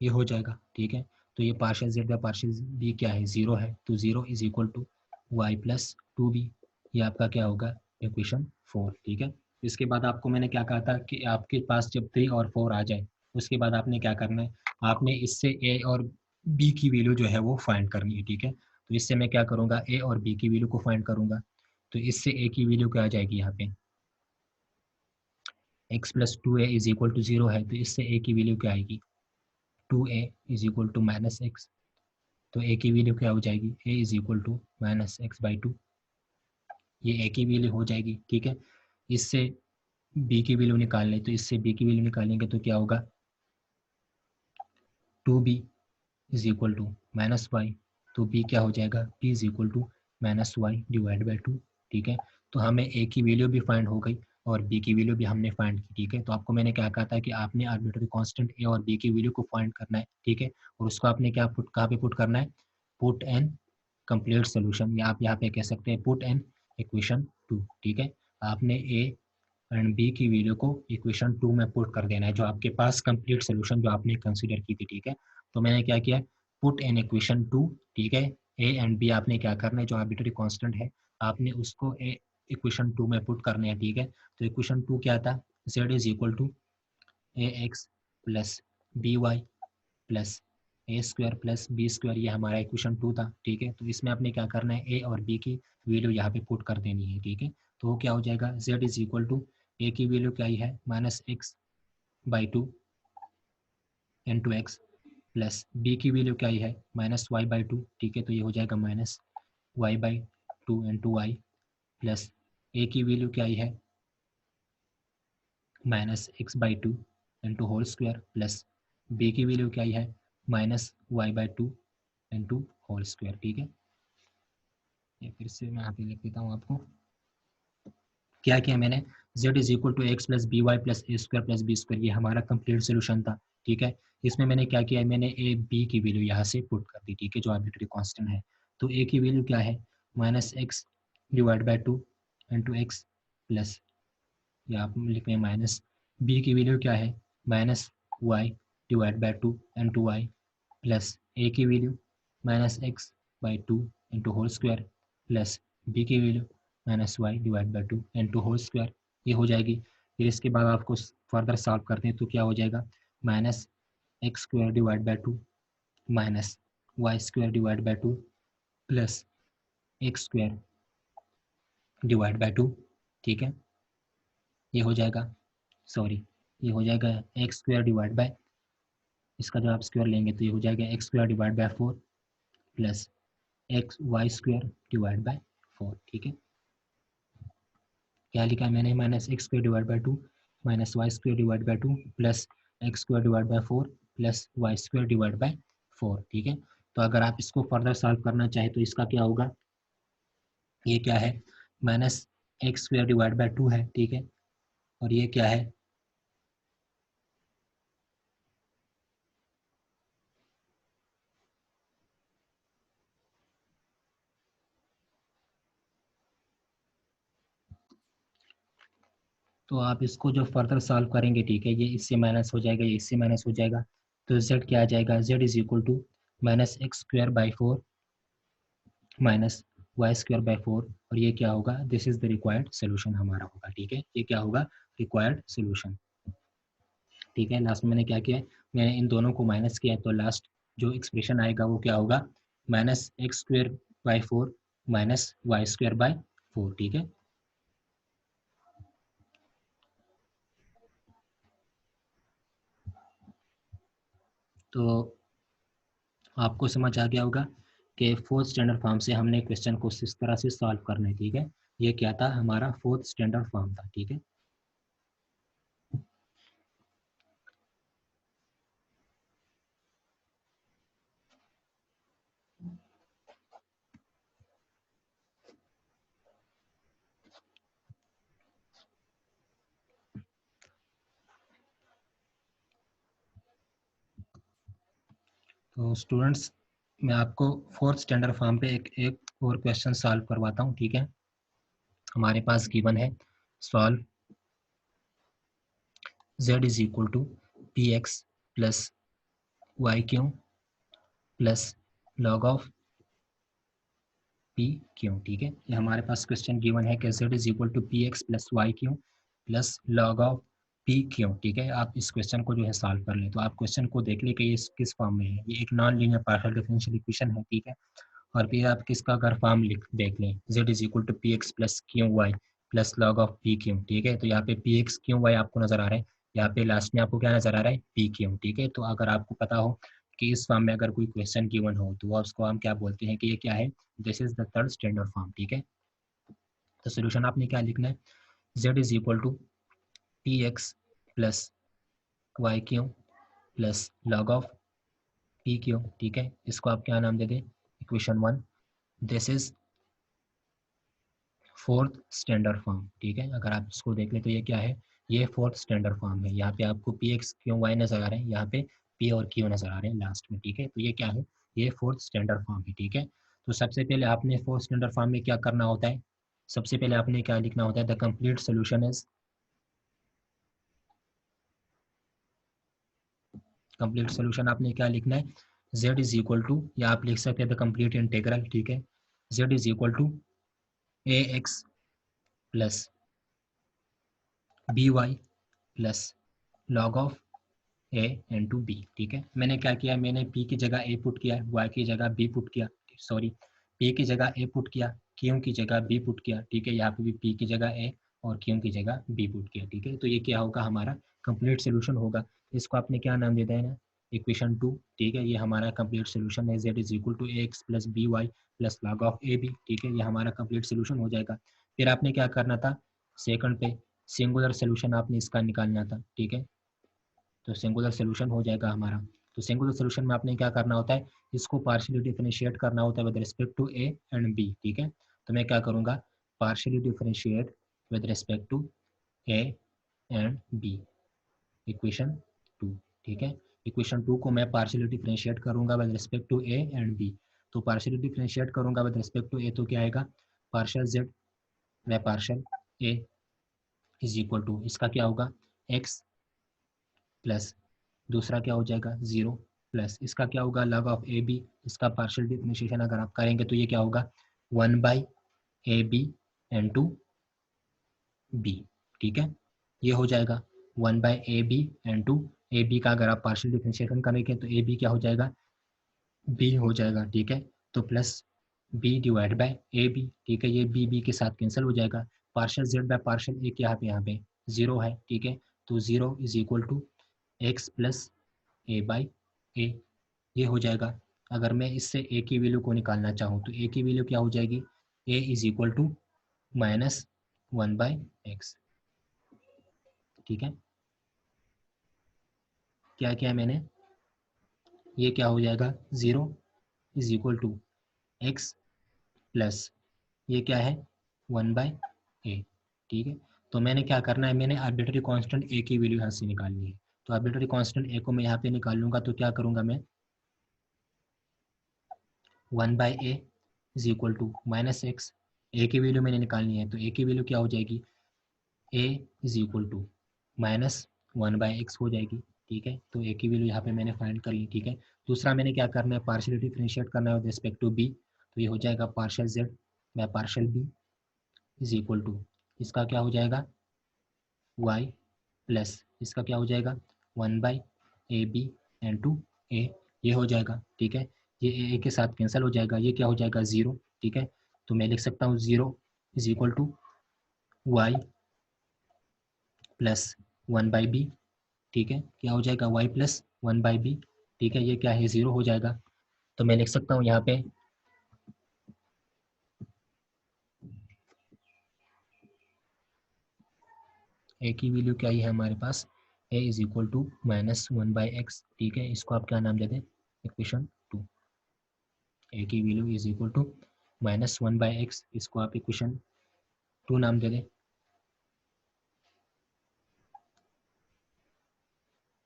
ये हो जाएगा, ठीक है। तो ये partial z by partial b क्या है, 0 है, तो 0 is equal to y plus 2b, ये आपका क्या होगा, इक्वेशन 4, ठीक है। इसके बाद आपको मैंने क्या कहा था कि आपके पास जब 3 और 4 आ जाए उसके बाद आपने क्या करना है, आपने इससे ए और बी की वैल्यू जो है वो फाइंड करनी है, ठीक है। तो इससे मैं क्या करूँगा, ए और बी की वैल्यू को फाइंड करूँगा, तो इससे ए की वैल्यू क्या आ जाएगी, यहाँ पे x plus 2a is equal to 0 है, तो इससे a की वैल्यू क्या आएगी, 2a is equal to minus x, तो a की वैल्यू क्या हो जाएगी, a is equal to minus x by 2, ये a की वैल्यू हो जाएगी, ठीक है। इससे b की वैल्यू निकाल लें, तो इससे b की वैल्यू निकालेंगे तो क्या होगा, 2b is equal to minus y, तो b क्या हो जाएगा, b is equal to minus y divide by 2, ठीक है। तो हमें a की वैल्यू भी फाइंड हो गई और b की वैल्यू भी हमने फाइंड की, ठीक है। तो आपको मैंने क्या कहा था कि आपने आर्बिट्रेरी कांस्टेंट a और b की वैल्यू को फाइंड करना है, ठीक है। और उसको आपने क्या पुट, कहाँ पे पुट करना है, पुट एन कंप्लीट सोल्यूशन, या आप यहाँ पे कह सकते हैं पुट एन इक्वेशन 2, ठीक है। आपने a एंड बी की वैल्यू को इक्वेशन 2 में पुट कर देना है, जो आपके पास कंप्लीट सोल्यूशन जो आपने कंसीडर की थी, ठीक है। तो मैंने क्या किया, पुट इन इक्वेशन 2, ठीक है। ए एंड बी आपने क्या करना है, जो आर्बिट्रेरी कांस्टेंट है आपने उसको ए इक्वेशन 2 में पुट करना है, ठीक है। तो इक्वेशन 2 क्या था, z is equal to a x plus b y plus A square plus b square, ये हमारा इक्वेशन 2 था, ठीक है। तो इसमें आपने क्या करना है, ए और बी की वैल्यू यहाँ पे पुट कर देनी है, ठीक है। तो वो क्या हो जाएगा, z is equal to a की वैल्यू क्या ही है, minus x by 2 into x plus b की वैल्यू क्या ही है, माइनस वाई बाई 2, ठीक है। तो ये हो जाएगा minus y by 2 into y plus a की वैल्यू क्या ही है, minus x by 2 into whole square plus b की वैल्यू क्या ही है, minus y by 2 into whole square, ठीक है। ये फिर से मैं यहाँ पे लिख देता हूँ आपको, क्या किया मैंने, z is equal to x plus b y plus A square plus b square, ये हमारा कंप्लीट सोल्यूशन था, ठीक है। इसमें मैंने क्या किया, मैंने ए बी की वैल्यू यहाँ से पुट कर दी, ठीक है, जो आर्बिट्रेरी कांस्टेंट है। तो ए की वैल्यू क्या है, minus x divide by 2 into x plus, या आप लिखें माइनस बी की वैल्यू क्या है, minus y divide by 2 into y plus a की value minus x by 2 into whole square plus b की value minus y divide by 2 into whole square, ये हो जाएगी। फिर इसके बाद आपको फर्दर सॉल्व करते हैं तो क्या हो जाएगा, minus x square divide by 2 minus y square divide by 2 plus x square divide by 2, ठीक है। ये हो जाएगा, सॉरी ये हो जाएगा एक्स स्क्वायर डिवाइड बाय, इसका जब आप स्क्वायर लेंगे तो ये हो जाएगा x square divide by 4 plus x y square divide by 4, ठीक है। क्या लिखा है मैंने, minus x square divide by 2 minus y square divide by 2 plus x square divide by 4 plus y square divide by 4, ठीक है। तो अगर आप इसको फर्दर सॉल्व करना चाहें तो इसका क्या होगा, ये क्या है, minus x square divide by 2 है, ठीक है। और ये क्या है, तो आप इसको जो फर्दर सॉल्व करेंगे, ठीक है, ये इससे माइनस हो जाएगा, ये इससे माइनस हो जाएगा, तो z क्या आ जाएगा, z is equal to minus x square by 4 minus y square by 4, और ये क्या होगा, this is the required solution हमारा होगा, ठीक है। ये क्या होगा, रिक्वायर्ड सोल्यूशन, ठीक है। लास्ट में मैंने क्या किया, मैंने इन दोनों को माइनस किया, तो लास्ट जो एक्सप्रेशन आएगा वो क्या होगा, minus x square by 4 minus y square by 4, ठीक है। तो आपको समझ आ गया होगा कि फोर्थ स्टैंडर्ड फॉर्म से हमने क्वेश्चन को इस तरह से सॉल्व करना है, ठीक है। ये क्या था, हमारा फोर्थ स्टैंडर्ड फॉर्म था, ठीक है। तो स्टूडेंट्स, मैं आपको फोर्थ स्टैंडर्ड फॉर्म पे एक और क्वेश्चन सॉल्व करवाता हूँ, ठीक है। हमारे पास गिवन है, solve z is equal to p x plus y q plus log of p q, ठीक है। ये हमारे पास क्वेश्चन गिवन है कि z is equal to p x plus y q plus log of p q, ठीक है। आप इस क्वेश्चन को जो है सॉल्व कर लें। तो आप क्वेश्चन को देख लें कि ये किस फॉर्म में है। ये एक non linear partial differential equation है, ठीक है। और फिर आप किसका अगर फॉर्म लिख देख लें, z is equal to p x plus q y plus log of p q, ठीक है। तो यहाँ पे पी एक्स क्यू वाई आपको नजर आ रहा है, यहाँ पे लास्ट में आपको क्या नजर आ रहा है, पी क्यू, ठीक है। तो अगर आपको पता हो कि इस फॉर्म में अगर कोई क्वेश्चन गिवन हो तो उसको हम क्या बोलते हैं कि ये क्या है, this is the third standard form, ठीक है। तो सोल्यूशन आपने क्या लिखना है, z is equal to p x plus y q plus log of p q, ठीक है। इसको आप क्या नाम दे दें, equation 1। This is fourth standard form, ठीक है। अगर आप इसको देख लें तो ये क्या है, ये फोर्थ स्टैंडर्ड फॉर्म है। यहाँ पे आपको पी एक्स क्यू वाई नजर आ रहे हैं, यहाँ पे पी और क्यू नजर आ रहे हैं लास्ट में, ठीक है। तो ये क्या है, ये फोर्थ स्टैंडर्ड फॉर्म है, ठीक है। तो सबसे पहले आपने फोर्थ स्टैंडर्ड फॉर्म में क्या करना होता है, सबसे पहले आपने क्या लिखना होता है, the complete solution is, complete solution आपने क्या लिखना है, z इज इक्वल टू, या आप लिख सकते हैं द कंप्लीट इंटीग्रल, ठीक है। z is equal to a x plus b y plus log of a into b, ठीक है। मैंने क्या किया, मैंने पी की जगह ए पुट किया, वाई की जगह बी पुट किया, सॉरी पी की जगह ए पुट किया, क्यू की जगह बी पुट किया, ठीक है। यहाँ पे भी पी की जगह ए और क्यू की जगह बी पुट किया, ठीक है। तो ये क्या होगा, हमारा कंप्लीट सोल्यूशन होगा। इसको आपने क्या नाम दे देना, इक्वेशन 2, ठीक है। ये हमारा कंप्लीट सोल्यूशन है, z is equal to a x plus b y plus log of a b, ठीक है। ये हमारा कंप्लीट सोल्यूशन हो जाएगा। फिर आपने क्या करना था, सेकंड पे सिंगुलर सोल्यूशन आपने इसका निकालना था, ठीक है। तो सिंगुलर सोल्यूशन हो जाएगा हमारा। तो सिंगुलर सोल्यूशन में आपने क्या करना होता है, इसको पार्शियली डिफरेंशिएट करना होता है with respect to a and b, ठीक है। तो मैं क्या करूँगा, partially differentiate with respect to a and b, equation 2, ठीक है। इक्वेशन 2 को मैं पार्शियली डिफरेंशिएट करूँगा with respect to a and b. तो पार्शियली डिफरेंशिएट करूँगा विद रिस्पेक्ट टू ए तो क्या आएगा, पार्शियल जेड व partial a is equal to, इसका क्या होगा, एक्स प्लस दूसरा क्या हो जाएगा 0 प्लस इसका क्या होगा लॉग ऑफ ए बी, इसका पार्शियल डिफरेंशिएशन अगर आप करेंगे तो ये क्या होगा 1 by a b N to b, ठीक है। ये हो जाएगा 1 by a b N to a b का अगर आप पार्शियल डिफरेंशिएशन करेंगे तो ए बी क्या हो जाएगा, बी हो जाएगा, ठीक है। तो plus b divide by a b, ठीक है। ये बी बी के साथ कैंसिल हो जाएगा, partial z by partial a यहाँ पे 0 है, ठीक है। तो 0 is equal to x plus a by a, ये हो जाएगा। अगर मैं इससे ए की वैल्यू को निकालना चाहूँ तो ए की वैल्यू क्या हो जाएगी, a is equal to minus 1 by x, ठीक है। क्या किया मैंने, ये क्या हो जाएगा 0 is equal to x plus ये क्या है 1 बाई ए, ठीक है। तो मैंने क्या करना है, मैंने आर्बिट्ररी कांस्टेंट ए की वैल्यू यहाँ से निकालनी है। तो आर्बिट्ररी कांस्टेंट ए को मैं यहाँ पे निकाल लूँगा तो क्या करूँगा मैं, 1 by a is equal to minus x, a की वैल्यू मैंने निकालनी है तो ए की वैल्यू क्या हो जाएगी, a is equal to minus 1 by x हो जाएगी, ठीक है। तो ए की वैल्यू यहाँ पे मैंने फाइंड कर ली, ठीक है। दूसरा मैंने क्या करना है, पार्शियल डिफरेंशिएट करना है विद रिस्पेक्ट टू बी। तो ये हो जाएगा partial z by partial b is equal to, इसका क्या हो जाएगा वाई प्लस इसका क्या हो जाएगा 1 by a b N to a, ये हो जाएगा, ठीक है। ये ए के साथ कैंसिल हो जाएगा, ये क्या हो जाएगा 0, ठीक है। तो मैं लिख सकता हूँ 0 is equal to y plus 1 by b, ठीक है। क्या हो जाएगा वाई प्लस 1 बाई बी, ठीक है। ये क्या है 0 हो जाएगा। तो मैं लिख सकता हूँ यहाँ पे ए की वैल्यू क्या ही है हमारे पास, a is equal to minus 1 by x, ठीक है। इसको आप क्या नाम दे दें, इक्वेशन 2। ए की value is equal to minus 1 by x, इसको आप इक्वेशन 2 नाम दे दें,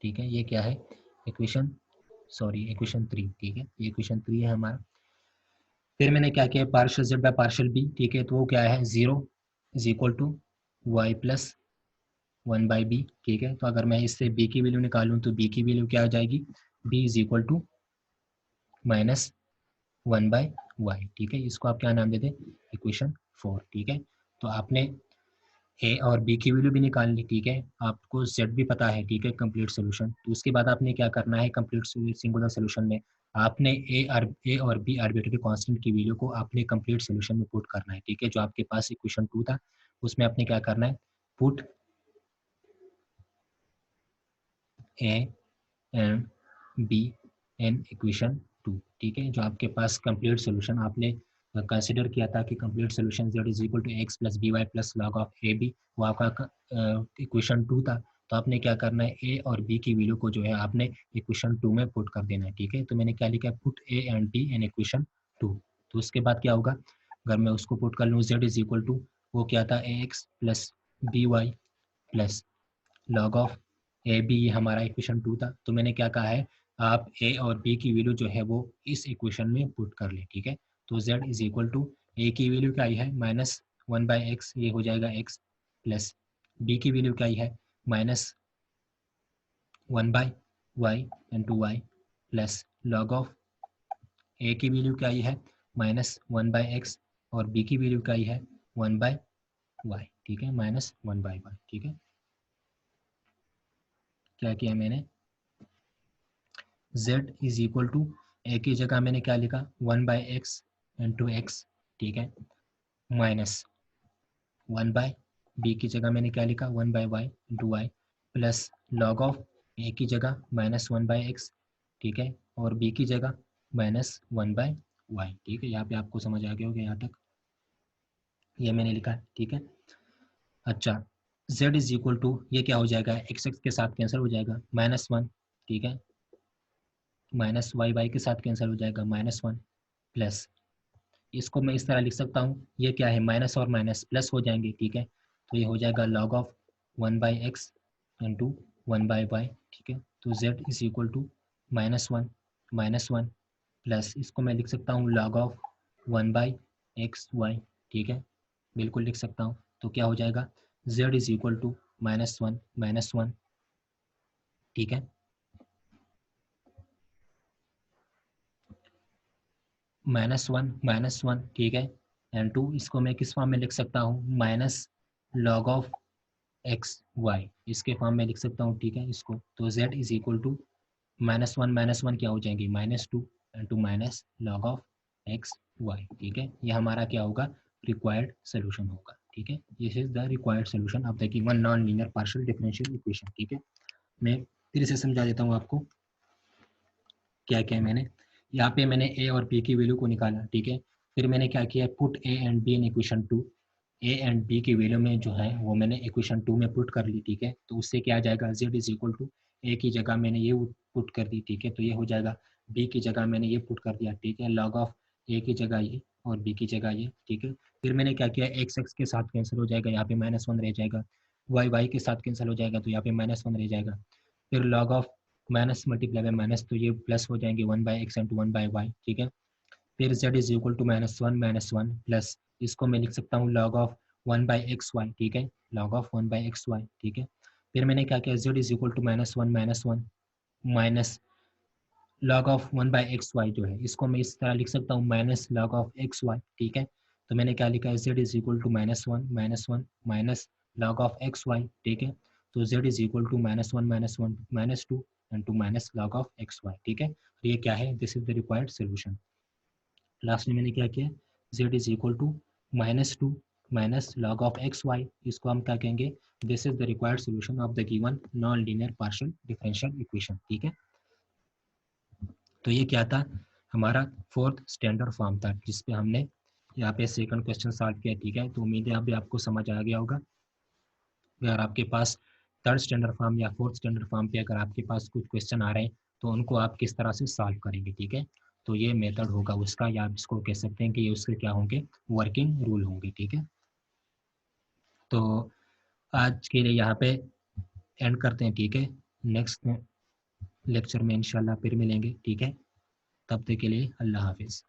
ठीक है। ये क्या है, इक्वेशन सॉरी इक्वेशन 3, ठीक है, ये इक्वेशन 3 है हमारा। फिर मैंने क्या किया, partial z by partial b, ठीक है, तो वो क्या है 0 is equal to y plus 1 by b, ठीक है। तो अगर मैं इससे बी की वैल्यू निकालूं तो बी की वैल्यू क्या आ जाएगी, b is equal to minus 1 by y, ठीक है। इसको आप क्या नाम देते हैं, इक्वेशन 4, ठीक है। तो आपने ए और बी की वैल्यू भी निकाल ली, ठीक है, आपको जेड भी पता है, ठीक है, कंप्लीट सोल्यूशन। तो उसके बाद आपने क्या करना है, कंप्लीट सिंगुलर सोल्यूशन में आपने ए और बी आर्बिट्रेरी कांस्टेंट की वैल्यू को आपने कंप्लीट सोल्यूशन में पुट करना है, ठीक है। जो आपके पास इक्वेशन 2 था उसमें आपने क्या करना है, put a and b in equation 2, ठीक है। जो आपके पास कंप्लीट सोल्यूशन आपने कंसिडर किया था कि complete solution z is equal to x plus b y plus log of a b, वो आपका इक्वेशन 2 था। तो आपने क्या करना है, ए और बी की वैल्यू को जो है आपने इक्वेशन 2 में पुट कर देना है, ठीक है। तो मैंने क्या लिखा है, put a and b in equation 2। तो उसके बाद क्या होगा, अगर मैं उसको पुट कर लूँ, z इज इक्वल टू वो क्या था, a x plus b y plus log of a b, हमारा इक्वेशन 2 था। तो मैंने क्या कहा है, आप ए और बी की वैल्यू जो है वो इस इक्वेशन में पुट कर लें, ठीक है। तो z is equal to a की वैल्यू क्या आई है, माइनस 1 बाई एक्स, ये हो जाएगा x, प्लस बी की वैल्यू क्या आई है, minus 1 by y into y, plus log of a की वैल्यू क्या आई है, माइनस 1 बाई एक्स, और बी की वैल्यू क्या आई है, 1 बाई वाई, ठीक है, माइनस 1 बाई वाई, ठीक है। क्या किया मैंने, z is equal to a की जगह मैंने क्या लिखा, 1 बाई एक्स इंटू एक्स, ठीक है, माइनस 1 बाई बी की जगह मैंने क्या लिखा, 1 by y into y, plus log of a की जगह माइनस 1 बाई एक्स, ठीक है, और बी की जगह माइनस 1 बाई वाई, ठीक है। यहाँ पे आपको समझ आ गया होगा यहाँ तक, ये मैंने लिखा है, ठीक है। अच्छा, z इज इक्वल टू ये क्या हो जाएगा, एक्स एक्स के साथ कैंसिल हो जाएगा, -1, ठीक है, माइनस वाई वाई के साथ कैंसिल हो जाएगा, -1, प्लस इसको मैं इस तरह लिख सकता हूँ, ये क्या है, माइनस और माइनस प्लस हो जाएंगे, ठीक है। तो ये हो जाएगा log of 1 by x into 1 by y, ठीक है। तो z is equal to -1 plus इसको मैं लिख सकता हूँ log of 1 by x y, ठीक है, बिल्कुल लिख सकता हूँ। तो क्या हो जाएगा, z इज इक्वल टू -1, ठीक है, -1, ठीक है, एंड 2 इसको मैं किस फॉर्म में लिख सकता हूँ, minus log of x y, इसके फॉर्म में लिख सकता हूँ, ठीक है, इसको। तो z इज इक्वल टू -1 क्या हो जाएंगे, -2 into minus log of x y, ठीक है। ये हमारा क्या होगा, रिक्वायर्ड सोल्यूशन होगा, ठीक है। This is the required solution of the given non linear partial differential equation, ठीक है। मैं फिर से समझा देता हूँ आपको क्या क्या मैंने यहाँ पे मैंने ए और बी की वैल्यू को निकाला, ठीक है। फिर मैंने क्या किया, put a and b in equation 2, a and b की वैल्यू में जो है वो मैंने इक्वेशन 2 में पुट कर ली, ठीक है। तो उससे क्या आ जाएगा, z is equal to a की जगह मैंने ये पुट कर दी, ठीक है, तो ये हो जाएगा, बी की जगह मैंने ये पुट कर दिया, ठीक है, लॉग ऑफ ए की जगह ये और बी की जगह ये, ठीक है। फिर मैंने क्या किया, एक्स एक्स के साथ कैंसिल हो जाएगा, यहाँ पे -1 रह जाएगा, वाई वाई के साथ कैंसिल हो जाएगा, तो यहाँ पे -1 रह जाएगा। फिर log of minus multiply by minus, तो ये प्लस हो जाएंगे 1 by x into 1 by y, ठीक है। फिर z is equal to -1 plus इसको मैं लिख सकता हूँ log of 1 by x y, ठीक है, log of 1 by x y, ठीक है। फिर मैंने क्या किया, z is equal to -1 minus log of 1 by x y जो है इसको मैं इस तरह लिख सकता हूँ, minus log of x y, ठीक है। तो मैंने क्या लिखा है, z is equal to -1 minus log of x y, ठीक है। तो z is equal to -1 -1 -2 into minus log of x y, ठीक है। तो ये क्या है, this is the required solution. Last में मैंने क्या किया, z is equal to -2 minus log of x Y, इसको हम क्या कहेंगे, this is the required solution of the given non linear partial differential equation, ठीक है। तो ये क्या था, हमारा 4th स्टैंडर्ड फॉर्म था जिसपे हमने यहाँ पे सेकंड क्वेश्चन सॉल्व किया, ठीक है। तो उम्मीद है अभी आपको समझ आ गया होगा। अगर आपके पास 3rd स्टैंडर्ड फॉर्म या 4th स्टैंडर्ड फॉर्म पे अगर आपके पास कुछ क्वेश्चन आ रहे हैं तो उनको आप किस तरह से सॉल्व करेंगे, ठीक है। तो ये मेथड होगा उसका, या आप इसको कह सकते हैं कि ये उसके क्या होंगे, वर्किंग रूल होंगे, ठीक है। तो आज के लिए यहाँ पे एंड करते हैं, ठीक है। नेक्स्ट लेक्चर में इंशाल्लाह फिर मिलेंगे, ठीक है? तब तक के लिए अल्लाह हाफिज़।